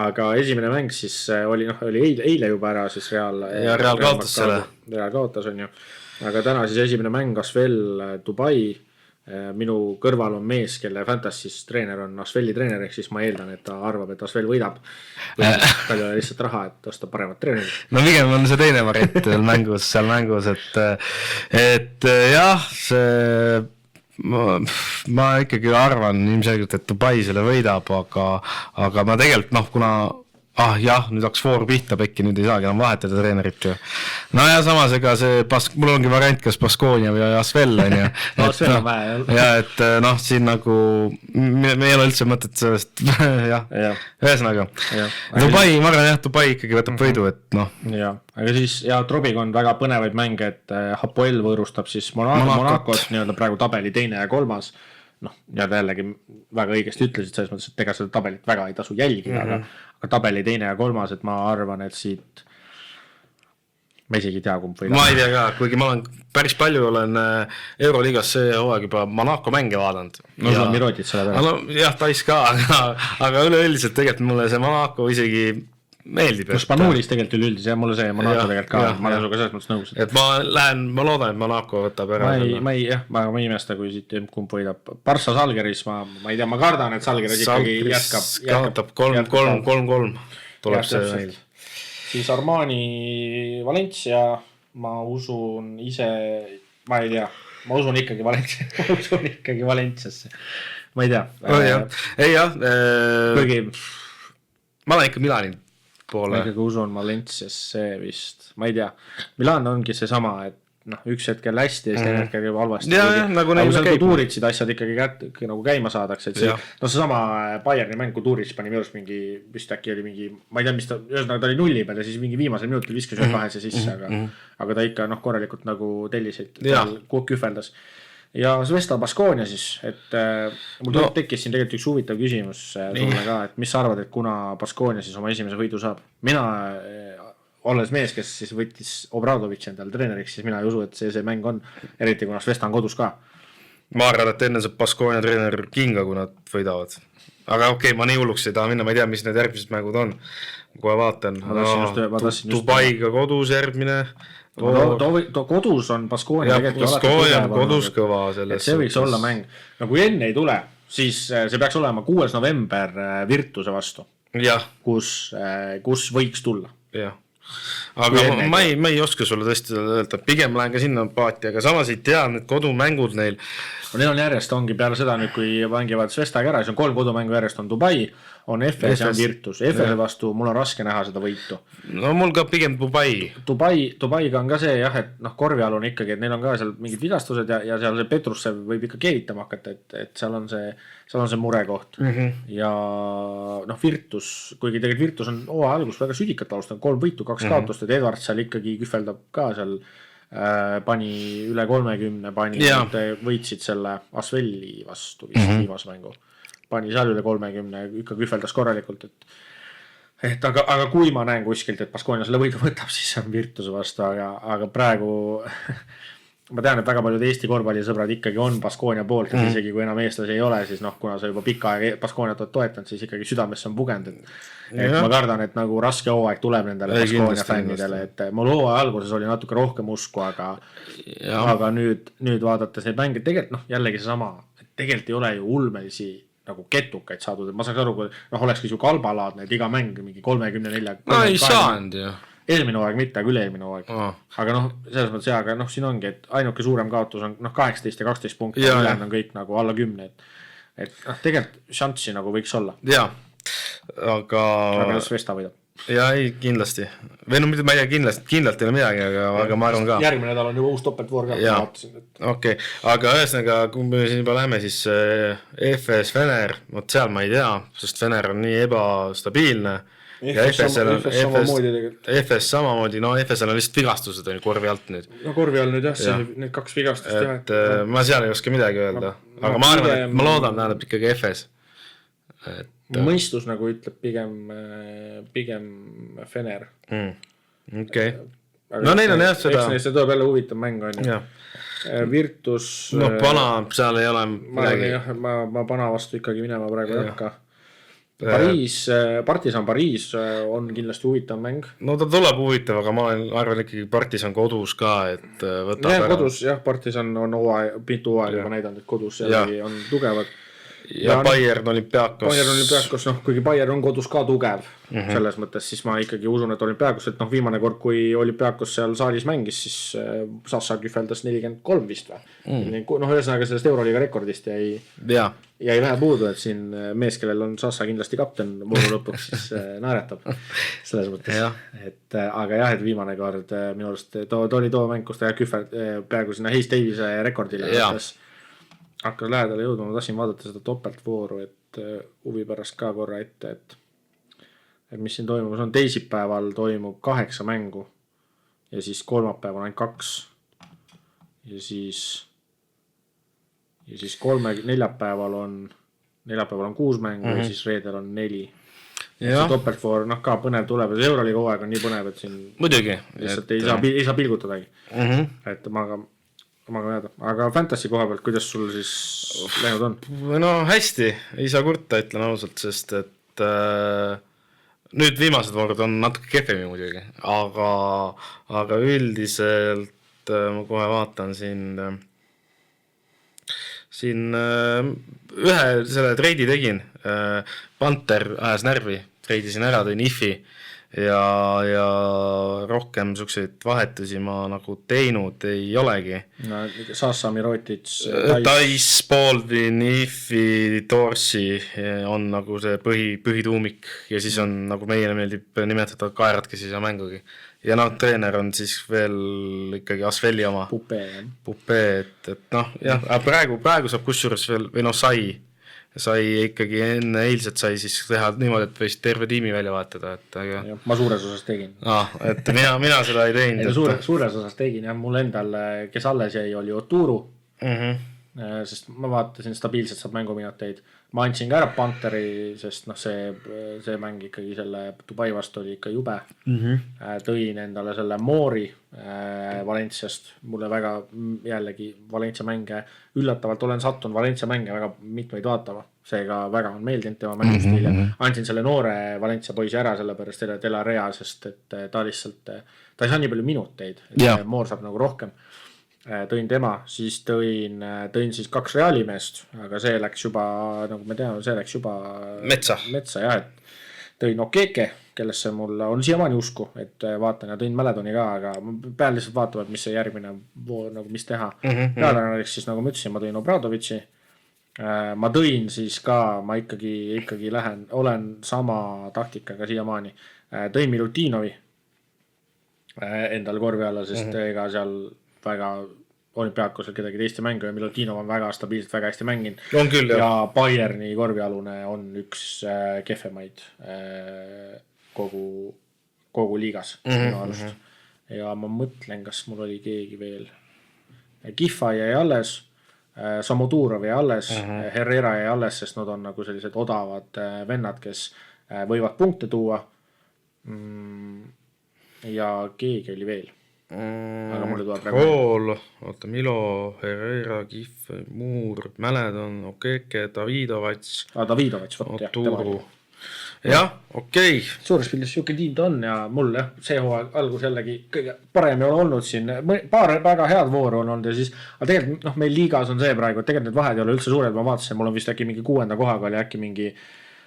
Aga esimene mäng siis oli eile juba ära siis Real kaotas selle. Real kaotas on ju, aga täna siis esimene mäng Asvel Dubai. Minu kõrval on mees, kelle fantasys treener on Asvelli treener, ehk siis ma eeldan, et ta arvab, et Asvel võidab. Tal ei ole lihtsalt raha, et osta paremat treenerit. No pigem on see teine variant seal mängus, et jah, ma ikkagi arvan ilmselgelt, et Dubai selle võidab, aga ma tegelikult kuna nüüd hakkas voor pihta, Pekki nüüd ei saagi enam vahetada treenerit ju. No ja samas ega see, mul ongi variant, kas Baskonia või Asvel on ju. Asvel on vähe. Ja et siin nagu, me ei ole üldse mõtet sellest, ühesõnaga. Dubai, ma arvan Dubai ikkagi võtab võidu, et aga siis, Trobiga on väga põnevaid mänge, et Hapoel võõrustab siis Monacot, nii-öelda praegu tabeli teine ja kolmas. Jällegi väga õigesti ütlesid selles mõttes, et ega seda tabelit väga ei tasu jälgida, aga tabeli teine ja kolmas, et ma arvan, et siit ma isegi ei tea, kumb või. Ma ei tea ka, kuigi ma olen päris palju olen Euroliigas see hooaeg juba Monaco mänge vaadanud. No sul on Mirotic selle peale. Jah, tais ka, aga üleüldiselt tegelikult mulle see Monaco isegi meeldib. Spanulis tegelikult üleüldis ja mulle see Monaco tegelikult ka, ma olen suga selles mõttes nõus. Et ma loodan, et Monaco võtab ära. Ma ei imesta, kui siit kumb võidab. Barca Salgeris, ma ei tea, ma kardan, et Salgeris ikkagi jätkab. Kaotab 3-3 tuleb see meil. Siis Armani Valencia, ma usun ise, ma ei tea, ma usun ikkagi Valenciasse. Ma ei tea. Kuigi ma olen ikka Milani poole. Ma ikkagi usun Valenciasse vist. Ma ei tea. Milan ongi see sama, et üks hetkel hästi ja siis hetkel halvasti. Nagu seal kultuuritsid asjad ikkagi nagu käima saadakse. See sama Bayerni mäng kultuurits pani minu arust mingi, vist äkki oli mingi, ma ei tea, mis ta, ühesõnaga ta oli nulli peal ja siis mingi viimasel minutil viskas ühe kahese sisse, aga ta ikka korralikult nagu tellisid, kühveldas. Ja Svesta Baskonia siis, et mul tekkis siin tegelikult üks huvitav küsimus sulle ka, et mis sa arvad, et kuna Baskonia siis oma esimese võidu saab? Mina, olles mees, kes siis võttis Obradovitš endal treeneriks, siis mina ei usu, et see mäng on, eriti kuna Svesta on kodus ka. Ma arvan, et enne saab Baskonia treener kinga, kui nad võidavad. Aga okei, ma nii hulluks ei taha minna, ma ei tea, mis need järgmised mängud on. Kohe vaatan. Dubaiga kodus järgmine. Kodus on Baskonia kodus kõva selles. See võiks olla mäng. No kui enne ei tule, siis see peaks olema 6. november Virtuse vastu, kus võiks tulla. Jah. Aga ma ei oska sulle tõesti öelda, pigem lähen ka sinna paati, aga samas ei tea need kodumängud neil. Neil on järjest, ongi peale seda nüüd, kui mängivad Svestaga ära, siis on 3 kodumängu järjest, on Dubai, on FS ja on Virtus. FS vastu mul on raske näha seda võitu. No mul ka pigem Dubai. Dubaiga on ka see jah, et korvial on ikkagi, et neil on ka seal mingid vigastused ja seal see Petrussev võib ikka keevitama hakata, et seal on see murekoht. Ja Virtus, kuigi tegelikult Virtus on algus väga südikat alustanud, 3 võitu, 2 kaotust, et Edwards seal ikkagi kühveldab ka seal pani üle 30, võitsid selle Asvelli vastu vist viimase mängu. Pani seal üle 30, ikka kühveldas korralikult, aga kui ma näen kuskilt, et Baskonia selle võidu võtab, siis on Virtuse vastu, aga praegu ma tean, et väga paljud Eesti korvpallisõbrad ikkagi on Baskonia poolt, et isegi kui enam eestlasi ei ole, siis kuna sa juba pikka aega Baskoniat oled toetanud, siis ikkagi südamesse on pugenud, et ma kardan, et nagu raske hooaeg tuleb nendele Baskonia fännidele, et mul hooaja alguses oli natuke rohkem usku, aga nüüd vaadates neid mänge, tegelikult jällegi see sama, et tegelikult ei ole ju ulmelisi nagu ketukaid saadud, et ma saaks aru, kui olekski su kalbalaadne, et iga mäng mingi 34. No ei saanud ju. Eelmine hooaeg mitte, aga üle-eelmine hooaeg. Aga selles mõttes aga siin ongi, et ainuke suurem kaotus on 18 ja 12 punkti, ülejäänud on kõik nagu alla 10, et tegelikult šanssi nagu võiks olla. Jaa, aga Svesta võidab. Jaa, ei, kindlasti. Või ma ei tea, kindlalt ei ole midagi, aga ma arvan ka. Järgmine nädal on juba uus topeltvoor ka. Okei, aga ühesõnaga, kui me siin juba läheme, siis EFS Fener, seal ma ei tea, sest Fener on nii ebastabiilne. FS samamoodi, FS-l on lihtsalt vigastused on korvi alt nüüd. Korvi all nüüd jah, need 2 vigastust. Ma seal ei oska midagi öelda, aga ma arvan, et ma loodan, näedab ikkagi FS. Mõistus nagu ütleb pigem Fener. Okei. No neil on jah seda. Eks see tuleb jälle huvitav mäng on ju. Virtus. No Pana, seal ei ole midagi. Ma Pana vastu ikkagi minema praegu ei hakka. Partisan Pariis on kindlasti huvitav mäng. No ta tuleb huvitav, aga ma arvan ikkagi Partisan kodus ka, et võtab ära. Kodus jah, Partisan on mitu hooaega juba näidanud, et kodus jällegi on tugevad. Ja Bayern Olympiakos. Kuigi Bayern on kodus ka tugev selles mõttes, siis ma ikkagi usun, et Olympiakos, et viimane kord, kui Olympiakos seal saalis mängis, siis Sassa kühveldas 43 vist või. Ühesõnaga sellest Euroliiga rekordist jäi vähe puudu, et siin mees, kellel on Sassa kindlasti kapten vooru lõpuks, siis naeretab selles mõttes. Aga jah, et viimane kord minu arust oli too mäng, kus ta peaaegu sinna Hayes Davise rekordile hakkas lähedale jõudma, ma tahtsin vaadata seda topeltvooru, et huvi pärast ka korra ette, et mis siin toimub, see on teisipäeval toimub 8 mängu ja siis kolmapäeval on ainult 2 ja siis neljapäeval on 6 mängu ja siis reedel on 4. See topeltvoor, ka põnev tuleb, see Euroliiga hooaeg on nii põnev, et siin muidugi lihtsalt ei saa pilgutadagi, et aga Fantasy koha pealt, kuidas sul siis läinud on? No hästi, ei saa kurta, ütlen ausalt, sest et nüüd viimased voorud on natuke kehvemi muidugi, aga üldiselt ma kohe vaatan siin ühe selle treidi tegin, Panther ajas närvi, treidisin ära, tõin IFi ja rohkem selliseid vahetusi ma nagu teinud ei olegi. No, Sasa, Mirotic, Dice, Baldwin, IFi, Dorsi on nagu see põhituumik ja siis on nagu meile meeldib nimetada kaerad, kes ei saa mängugi. Ja treener on siis veel ikkagi Asveli oma Pupe, et noh, jah, praegu saab kusjuures veel, või sai ikkagi enne eilset sai siis teha niimoodi, et võis terve tiimi välja vahetada, et aga... Ja, ma suures osas tegin. Et mina seda ei teinud. Suures osas tegin, jah, mul endal, kes alles jäi, oli Oturu, sest ma vaatasin, stabiilselt saab mänguminuteid. Ma andsin ka ära Pantheri, sest see mäng ikkagi selle Dubai vastu oli ikka jube. Tõin endale selle Moori Valenciast. Mulle väga jällegi Valencia mänge üllatavalt olen sattunud Valencia mänge väga mitmeid vaatama. Seega väga on meeldinud tema mängustil ja andsin selle noore Valencia poisi ära sellepärast Dela Rea, sest et ta lihtsalt, ta ei saa nii palju minuteid, et Moor saab nagu rohkem. Tõin tema, siis tõin siis 2 reaalimeest, aga see läks juba, nagu me teame, see läks juba metsa jah, et tõin Okeke, kellesse mul on siiamaani usku, et vaatan ja tõin Mäledoni ka, aga ma pean lihtsalt vaatama, et mis see järgmine vool, nagu mis teha. Peadanariks siis, nagu ma ütlesin, ma tõin Obradovici, ma tõin siis ka, ma ikkagi olen sama taktikaga siiamaani, tõin Milutinovi endal korvi alla, sest ega seal väga olümpiaakosel kedagi teiste mängu ja Milutinov on väga stabiilselt, väga hästi mänginud. On küll, ja Bayerni korvialune on üks kehvemaid kogu liigas minu arust. Ja ma mõtlen, kas mul oli keegi veel. Kiffa jäi alles, Samodurov jäi alles, Herrera jäi alles, sest nad on nagu sellised odavad vennad, kes võivad punkte tuua. Ja keegi oli veel. Aga mulle tuleb Kool, Milo, Herrera, Kif, Muur, Mäledon, Okeke, Davidovats, Oturu. Jah, okei. Suures pildis siuke tiim ta on ja mul see hooaeg algus jällegi kõige parem ei ole olnud siin. Paar väga head vooru on olnud ja siis, aga tegelikult meil liigas on see praegu, et tegelikult need vahed ei ole üldse suured, ma vaatasin, mul on vist äkki mingi 6. kohaga oli äkki mingi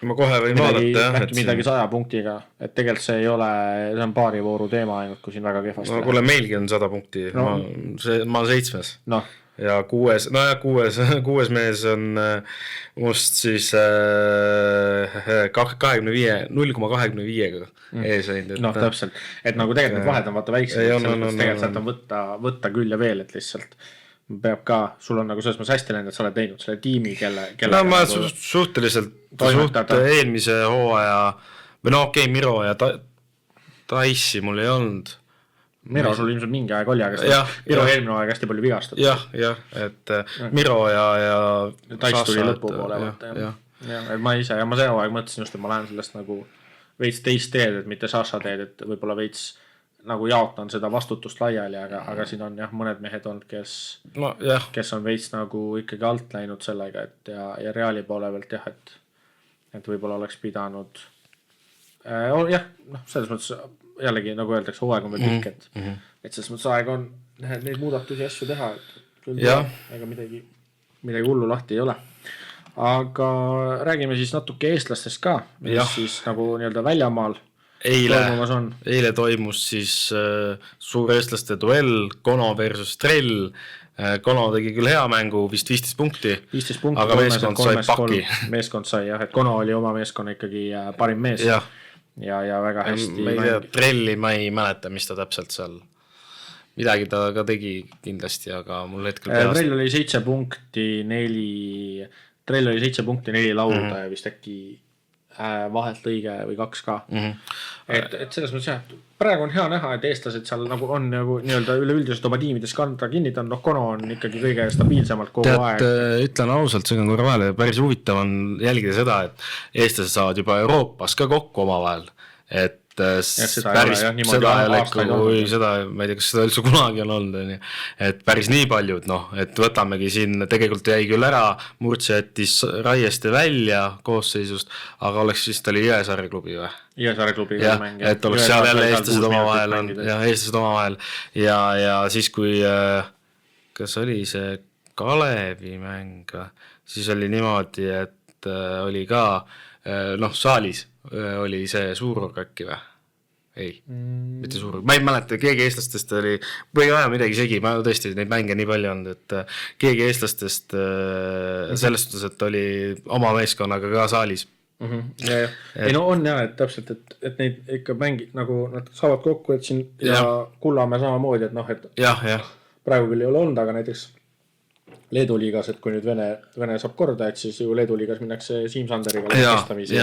ma kohe võin vaadata, midagi 100 punktiga, et tegelikult see ei ole, see on paari vooru teema ainult, kui siin väga kehvasti no kuule, meilgi on 100 punkti, ma olen 7. Ja 6 mees on must siis 0,25-ga ees ainult. No täpselt, et nagu tegelikult need vahed on vaata väiksed, tegelikult sealt on võtta küll ja veel, et lihtsalt peab ka, sul on nagu selles mõttes hästi läinud, et sa oled teinud selle tiimi, kelle no ma suhteliselt eelmise hooaja või no okei, Miro ja Taissi mul ei olnud. Miro sul ilmselt mingi aeg oli, aga Miro eelmine aeg hästi palju vigastab. Jah, et Miro ja Taiss tuli lõpu poole. Ma ise, ja ma see hooaeg mõtlesin just, et ma lähen sellest nagu veits teist teed, et mitte Sasha teed, et võibolla veits nagu jaotan seda vastutust laiali, aga siin on mõned mehed olnud, kes on veits nagu ikkagi alt läinud sellega, et ja Reali poole pealt et võibolla oleks pidanud selles mõttes jällegi nagu öeldakse, hooaeg on veel pikk, et selles mõttes aeg on neid muudatusi asju teha, ega midagi hullu lahti ei ole. Aga räägime siis natuke eestlastest ka, mis siis nagu nii-öelda väljamaal Eile toimus siis suur eestlaste duell, Kono versus Trell. Kono tegi küll hea mängu, vist 15 punkti, aga meeskond sai paki. Meeskond sai jah, et Kono oli oma meeskonna ikkagi parim mees ja väga hästi. Trelli ma ei mäleta, mis ta täpselt seal, midagi ta ka tegi kindlasti, aga mul hetkel peast. Trell oli 7 punkti 4 lauda ja vist äkki vahelt lõige või 2 ka. Et selles mõttes jah, praegu on hea näha, et eestlased seal nagu on nagu nii-öelda üleüldiselt oma tiimides kanda kinnitanud, Kono on ikkagi kõige stabiilsemalt kogu aeg. Ütlen ausalt, see on korra vahele, päris huvitav on jälgida seda, et eestlased saavad juba Euroopas ka kokku oma vahel, et päris seda ei ole ikka, kui seda, ma ei tea, kas seda üldse kunagi on olnud, on ju. Et päris nii paljud, noh, et võtamegi siin, tegelikult jäi küll ära, Murtsi jättis Raieste välja koosseisust, aga oleks vist oli Jõesaare klubi või? Jõesaare klubi mäng. Et oleks seal jälle eestlased omavahel on, ja eestlased omavahel ja siis kui, kas oli see Kalevi mäng, siis oli niimoodi, et oli ka, noh, saalis oli see Suururg äkki või? Ei, mitte Suururg. Ma ei mäleta, keegi eestlastest oli, või aja midagi segi, ma tõesti neid mänge nii palju olnud, et keegi eestlastest selles suhtes, et oli oma meeskonnaga ka saalis. Ja. Ei no on jah, et täpselt, et neid ikka mängid, nagu nad saavad kokku, et siin ja Kullamäe samamoodi, et noh, et praegu küll ei ole olnud, aga näiteks Leedu liigas, et kui nüüd Vene saab korda, et siis ju Leedu liigas minnakse Siim Sanderiga lõpestamisi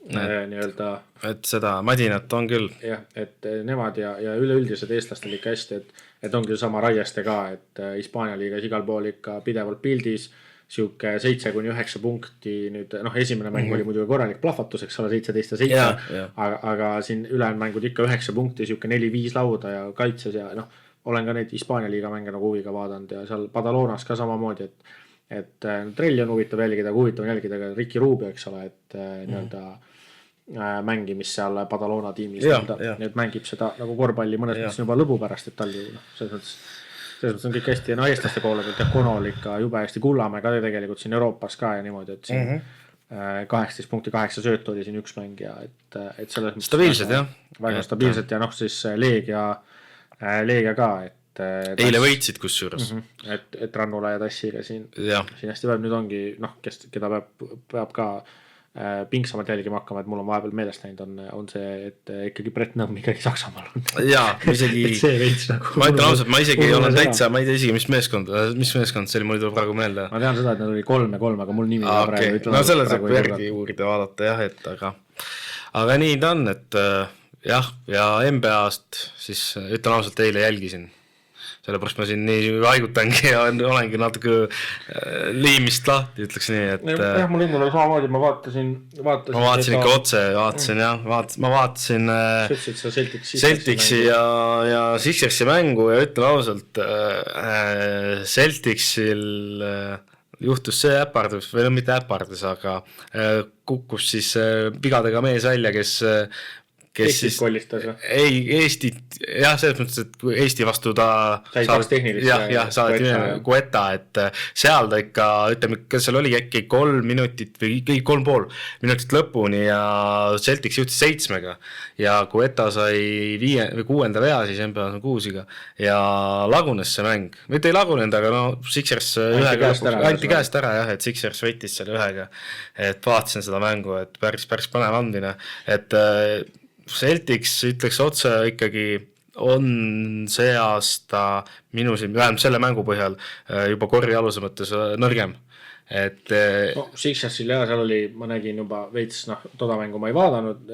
nii-öelda. Et seda Madinat on küll. Jah, et nemad ja üleüldised eestlastel ikka hästi, et ongi sama Raieste ka, et Hispaania liigas igal pool ikka pidevalt pildis, siuke 7-9 punkti nüüd, noh, esimene mäng oli muidugi korralik plahvatus, eks ole, 17-7, aga siin ülejäänud mängud ikka 9 punkti, siuke 4-5 lauda ja kaitses ja noh, olen ka neid Hispaania liiga mänge nagu huviga vaadanud ja seal Badalonas ka samamoodi, et Trelli on huvitav jälgida, aga huvitav on jälgida ka Ricky Rubio, eks ole, et nii-öelda mängimist seal Badalona tiimis, nüüd mängib seda nagu korvpalli mõnes mõttes juba lõbu pärast, et tal ju selles mõttes on kõik hästi ja no eestlaste poole pealt ja Konol ikka jube hästi, Kullamäe ka tegelikult siin Euroopas ka ja niimoodi, et siin 18 punkti 8 söötu oli siin üks mäng ja et selles mõttes stabiilsed jah. Väga stabiilsed ja noh siis Leegia ka, et eile võitsid kusjuures. Et Rannula ja Tassiga siin hästi päev, nüüd ongi, noh, keda peab ka pingsamalt jälgima hakkama, et mul on vahepeal meelest näinud on see, et ikkagi Brett Nõmm ikkagi Saksamaal on. Jaa, isegi, ma ütlen ausalt, ma isegi ei ole täitsa, ma ei tea isegi, mis meeskond see oli, mul ei tule praegu meelde. Ma tean seda, et nad oli 3-3, aga mul nimi praegu ütlema. No selle saab järgi uurida vaadata jah, et aga nii ta on, et jah, ja NBA-st siis ütlen ausalt eile jälgisin. Sellepärast ma siin nii haigutangi ja olengi natuke liimist lahti, ütleks nii, et jah, mul endal oli samamoodi, ma vaatasin ikka otse, ma vaatasin Celticsi ja Sixersi mängu ja ütlen ausalt, Celticsil juhtus see äpardus, või no mitte äpardus, aga kukkus siis pigadega mees välja, kes Eestit kollistas või? Ei, Eestit, jah, selles mõttes, et kui Eesti vastu ta saadeti Guetta, et seal ta ikka, ütleme, kas seal oli äkki 3 minutit või 3,5 minutit lõpuni ja Celtics juhtis 7-ga ja Guetta sai 5 või 6. vea, siis NBA on 6-ga ja lagunes see mäng. Mitte ei lagunenud, aga no Sixers anti käest ära jah, et Sixers võitis selle ühega, et vaatasin seda mängu, et päris põnev andmine, et Celtics ütleks otse ikkagi on see aasta minu siin, vähemalt selle mängu põhjal juba korri aluse mõttes nõrgem. Et no, Sixersil jah, seal oli, ma nägin juba veits, noh, toda mängu ma ei vaadanud,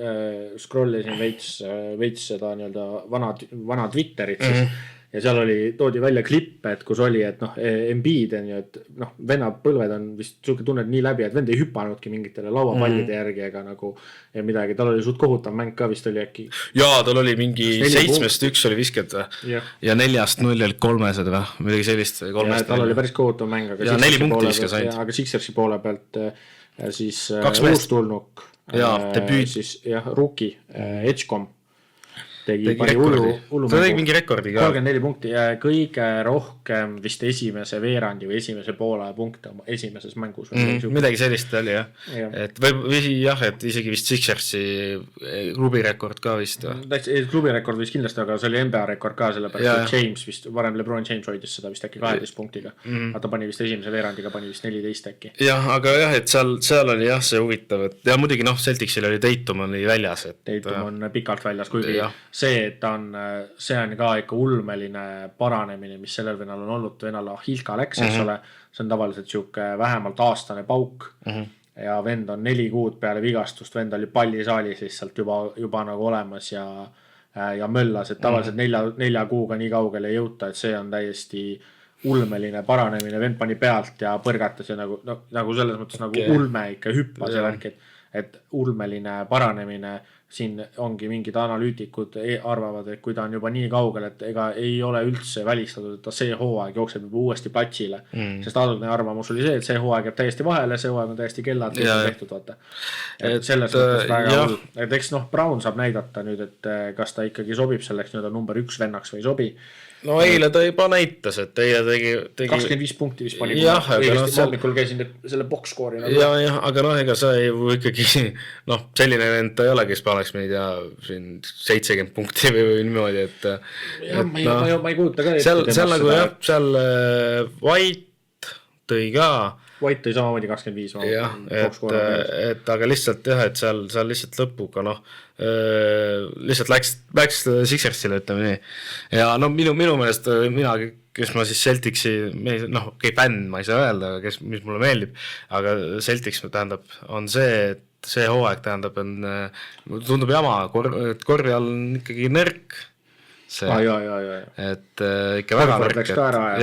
scrollisin veits seda nii-öelda vana Twitterit siis, ja seal toodi välja klippe, et kus oli, et noh, Embiid on ju, et noh, venna põlved on vist suuke tunned nii läbi, et vend ei hüppanudki mingitele lauapallide järgi ega nagu ja midagi, tal oli suht kohutav mäng ka vist oli äkki. Jaa, tal oli mingi 7-st 1 oli visked või? Ja 4-st 0 olid 3 või midagi sellist. Ja tal oli päris kohutav mäng, ja 4 punkti viskas ainult. Aga Sixersi poole pealt siis uustulnuk, siis jah, Rookie, Edgecom tegi mingi rekordi ka. 34 punkti ja kõige rohkem vist esimese veerandi või esimese poole punkte esimeses mängus. Midagi sellist oli jah. Et jah, et isegi vist Sixersi klubi rekord ka vist. Klubi rekord vist kindlasti, aga see oli NBA rekord ka, sellepärast et James vist, varem LeBron James hoidis seda vist äkki 12 punktiga. Aga ta pani vist esimese veerandiga, pani vist 14 äkki. Jah, aga jah, et seal oli jah see huvitav, et ja muidugi noh, Celticsil oli Tatum oli väljas. Tatum on pikalt väljas, kuigi see, et see on ka ikka ulmeline paranemine, mis sellel vennal on olnud, vennal Ahilka läks, eks ole, see on tavaliselt siuke vähemalt aastane pauk ja vend on 4 kuud peale vigastust, vend oli pallisaalis lihtsalt juba nagu olemas ja möllas, et tavaliselt 4 kuuga nii kaugele ei jõuta, et see on täiesti ulmeline paranemine, vend pani pealt ja põrgatas ja nagu selles mõttes nagu ulme ikka hüppas ja värk, et ulmeline paranemine siin ongi mingid analüütikud arvavad, et kui ta on juba nii kaugel, et ega ei ole üldse välistatud, et ta see hooaeg jookseb juba uuesti platsile. Sest algne arvamus oli see, et see hooaeg jääb täiesti vahele, see hooaeg on täiesti kellad tehtud, vaata. Et selles mõttes väga hull. Et eks Brown saab näidata nüüd, et kas ta ikkagi sobib selleks nii-öelda number 1 vennaks või ei sobi. No eile ta juba näitas, et eile tegi 25 punkti vist pani. Hommikul käisin selle box-score'i. Aga ega sa ei ikkagi, selline vend ta ei ole, kes paneks meid ja siin 70 punkti või niimoodi, et ma ei kujuta ka. Seal nagu seal White tõi ka. White tõi samamoodi 25. Jah, et aga lihtsalt et seal lihtsalt lõpuga lihtsalt läks Sixersile, ütleme nii. Ja minu meelest mina, kes ma siis Celticsi, fänn ma ei saa öelda, mis mulle meeldib, aga Celtics tähendab, on see, et see hooaeg tähendab, tundub jama, korvi all on ikkagi nõrk. Et ikka väga nõrk.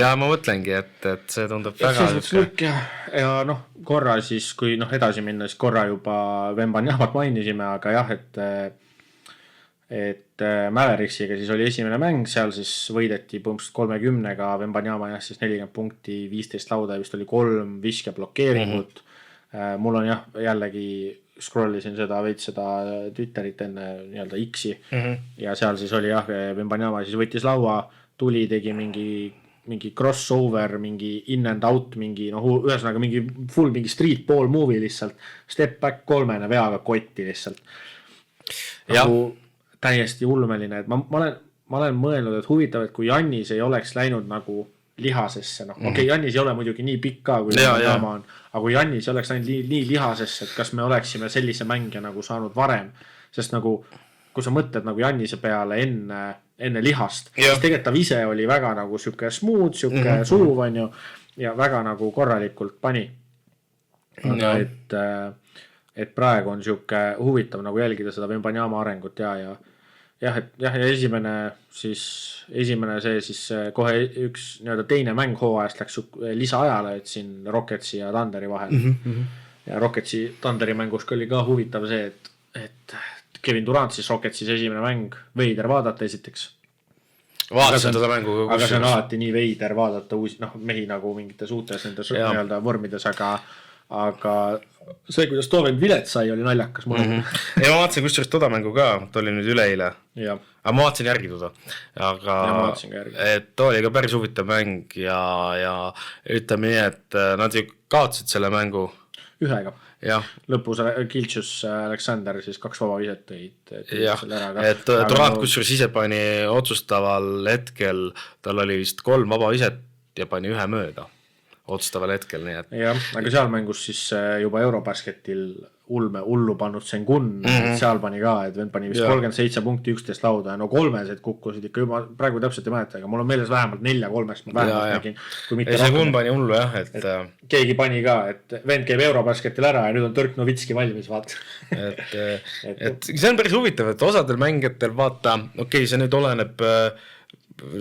Ja ma mõtlengi, et see tundub väga nõrk. Ja korra siis, kui edasi minna, siis korra juba Wembanyama't mainisime, aga jah, et Maveriksiga siis oli esimene mäng, seal siis võideti põhimõtteliselt 30-ga, Wembanyama jah siis 40 punkti, 15 lauda ja vist oli 3 viske blokeeringut. Mul on jah jällegi scrollisin seda Twitterit enne nii-öelda X-i ja seal siis oli jah, Wembanyama siis võttis laua, tuli, tegi mingi crossover, mingi in and out, ühesõnaga mingi full mingi street ball movie lihtsalt, step back 3 veaga kotti lihtsalt. Nagu täiesti ulmeline, et ma olen mõelnud, et huvitav, et kui Jannis ei oleks läinud nagu lihasesse, okei, Jannis ei ole muidugi nii pikka, kui Wembanyama on, aga kui Jannis ei oleks läinud nii lihasesse, et kas me oleksime sellise mängija nagu saanud varem, sest nagu, kui sa mõtled nagu Jannise peale enne lihast, siis tegelikult ta ise oli väga nagu siuke smooth, siuke suuv on ju, ja väga nagu korralikult pani. Aga et praegu on siuke huvitav nagu jälgida seda Wembanyama arengut ja esimene see siis kohe üks nii-öelda teine mäng hooajast läks lisaajale, et siin Rocketsi ja Thunderi vahel. Ja Rocketsi Thunderi mängus oli ka huvitav see, et Kevin Durant siis Rocketsis esimene mäng, veider vaadata esiteks. Vaatasin teda mängu. Aga see on alati nii veider vaadata uusi, mehi nagu mingites uutes nendes nii-öelda vormides, aga see, kuidas Toven Vilet sai, oli naljakas mulle. Ja ma vaatasin kusjuures toda mängu ka, ta oli nüüd üleile. Aga ma vaatasin järgi toda. Aga et oli ka päris huvitav mäng ja ütleme nii, et nad ju kaotsid selle mängu. Ühega. Lõpus Kiltšus Aleksander siis 2 vaba viset tõid. Et Durant kusjuures ise pani otsustaval hetkel, tal oli vist 3 vaba viset ja pani 1 mööda. Otsustaval hetkel, nii et. Jah, aga seal mängus siis juba Eurobasketil hullu pannud Sengun, seal pani ka, et vend pani vist 37 punkti 11 lauda ja 3 kukkusid ikka juba, praegu täpselt ei mäleta, aga mul on meeles vähemalt 4-3 ma vähemalt nägin. Sengun pani hullu jah, et keegi pani ka, et vend käib Eurobasketil ära ja nüüd on Dirk Nowitzki valmis, vaata. Et see on päris huvitav, et osadel mängijatel vaata, okei, see nüüd oleneb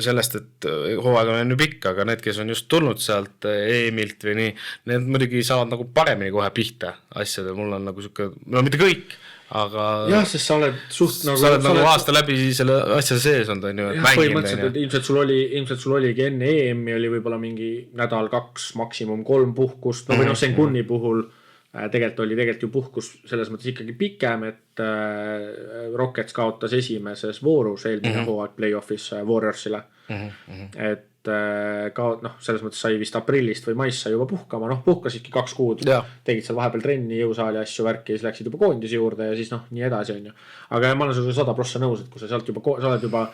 sellest, et hooaeg on ju pikk, aga need, kes on just tulnud sealt EM-ilt või nii, need muidugi saavad nagu paremini kohe pihta asjade, mul on nagu siuke, mitte kõik, aga jah, sest sa oled suht nagu sa oled nagu aasta läbi selle asja sees on ta ju põhimõtteliselt, et ilmselt sul oligi enne EM-i oli võib-olla mingi nädal 2, maksimum 3 puhkust, või Sengunni puhul tegelikult ju puhkus selles mõttes ikkagi pikem, et Rockets kaotas esimeses voorus eelmine hooaeg play-offis Warriorsile. Et selles mõttes sai vist aprillist või mais sai juba puhkama, puhkasidki 2 kuud, tegid seal vahepeal trenni, jõusaali asju värki ja siis läksid juba koondise juurde ja siis nii edasi on ju. Aga ma olen 100% nõus, et kui sa sealt juba, sa oled juba,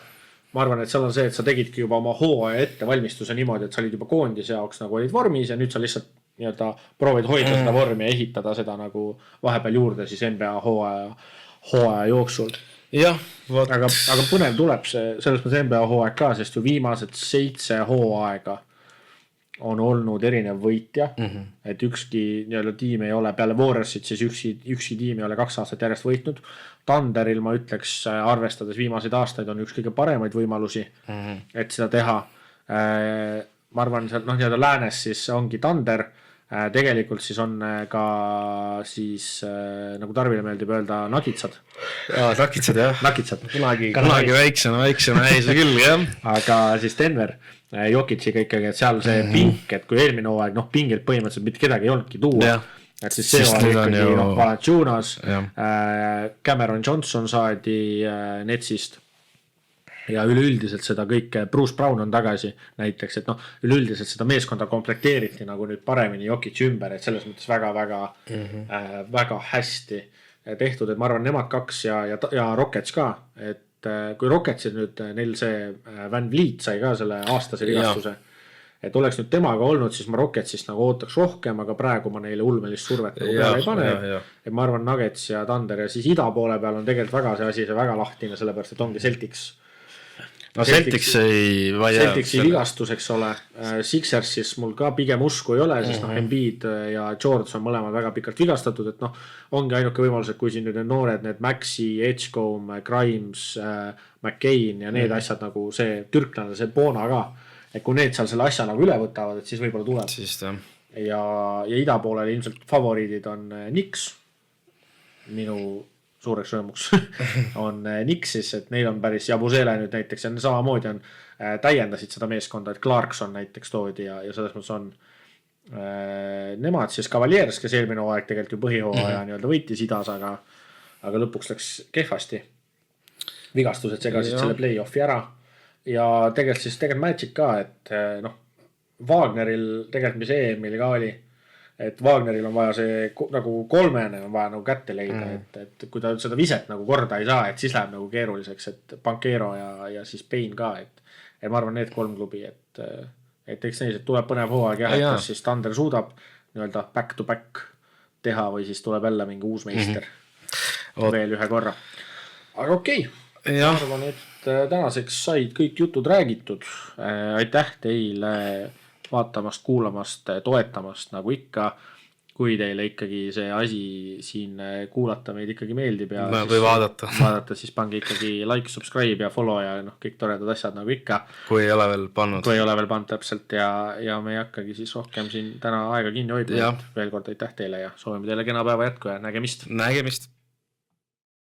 ma arvan, et seal on see, et sa tegidki juba oma hooaja ettevalmistuse niimoodi, et sa olid juba koondise jaoks nagu olid vormis ja nüüd sa lihtsalt nii-öelda proovid hoida seda vormi ja ehitada seda nagu vahepeal juurde siis NBA hooaja jooksul. Aga põnev tuleb see, selles mõttes NBA hooaeg ka, sest ju viimased 7 hooaega on olnud erinev võitja, et ükski nii-öelda tiim ei ole peale Warriorsit, siis ükski tiim ei ole 2 aastat järjest võitnud. Thunderil ma ütleks, arvestades viimaseid aastaid on üks kõige paremaid võimalusi, et seda teha. Ma arvan, nii-öelda läänes siis ongi Thunder, tegelikult siis on ka siis nagu Tarvile meeldib öelda nakitsad. Nakitsad jah. Nakitsad. Kunagi väiksema jäi see küll jah. Aga siis Denver Jokic'iga ikkagi, et seal see pink, et kui eelmine hooaeg pingilt põhimõtteliselt mitte kedagi ei olnudki tuua. Et siis see hooaeg ikkagi Valanciunas, Cameron Johnson saadi Netsist. Ja üleüldiselt seda kõike, Bruce Brown on tagasi näiteks, et üleüldiselt seda meeskonda komplekteeriti nagu nüüd paremini Jokic ümber, et selles mõttes väga hästi tehtud, et ma arvan nemad 2 ja Rockets ka, et kui Rocketsil nüüd neil see Van Vliet sai ka selle aastase vigastuse, et oleks nüüd temaga olnud, siis ma Rocketsist nagu ootaks rohkem, aga praegu ma neile ulmelist survet nagu peale ei pane, et ma arvan Nuggets ja Thunder ja siis ida poole peal on tegelikult väga see asi, see väga lahtine, sellepärast et ongi Celtics. No Celticsi vigastus, eks ole, Sixersis mul ka pigem usku ei ole, sest Embiid ja George on mõlemad väga pikalt vigastatud, et ongi ainuke võimalus, et kui siin nüüd need noored, need Maxi, Edgecombe, Grimes, McCain ja need asjad nagu see türklane, see Bona ka, et kui need seal selle asja nagu üle võtavad, et siis võib-olla tuleb. Ja ida poolel ilmselt favoriidid on Knicks, minu suureks rõõmuks on Knicksis, et neil on päris Jabusele nüüd näiteks ja samamoodi on täiendasid seda meeskonda, et Clarkson näiteks toodi ja selles mõttes on nemad siis Cavaliers, kes eelmine hooaeg tegelikult ju põhihooaja nii-öelda võitis idas, aga lõpuks läks kehvasti. Vigastused segasid selle play-offi ära ja tegelikult Magic ka, et Wagneril tegelikult mis EM-il ka oli, et Wagneril on vaja see nagu kolmene on vaja nagu kätte leida, et kui ta seda viset nagu korda ei saa, et siis läheb nagu keeruliseks, et Banchero ja siis Payne ka, et ma arvan need 3 klubi, et eks neis, et tuleb põnev hooaeg et kas siis Thunder suudab nii-öelda back to back teha või siis tuleb jälle mingi uus meister veel ühe korra. Aga okei. Ma arvan, et tänaseks said kõik jutud räägitud. Aitäh teile vaatamast, kuulamast, toetamast nagu ikka, kui teile ikkagi see asi siin kuulata meid ikkagi meeldib ja või vaadata, siis pange ikkagi like, subscribe ja follow ja kõik toredad asjad nagu ikka. Kui ei ole veel pannud. Täpselt ja me ei hakkagi siis rohkem siin täna aega kinni hoidma. Veel kord aitäh teile ja soovime teile kena päeva jätku ja nägemist.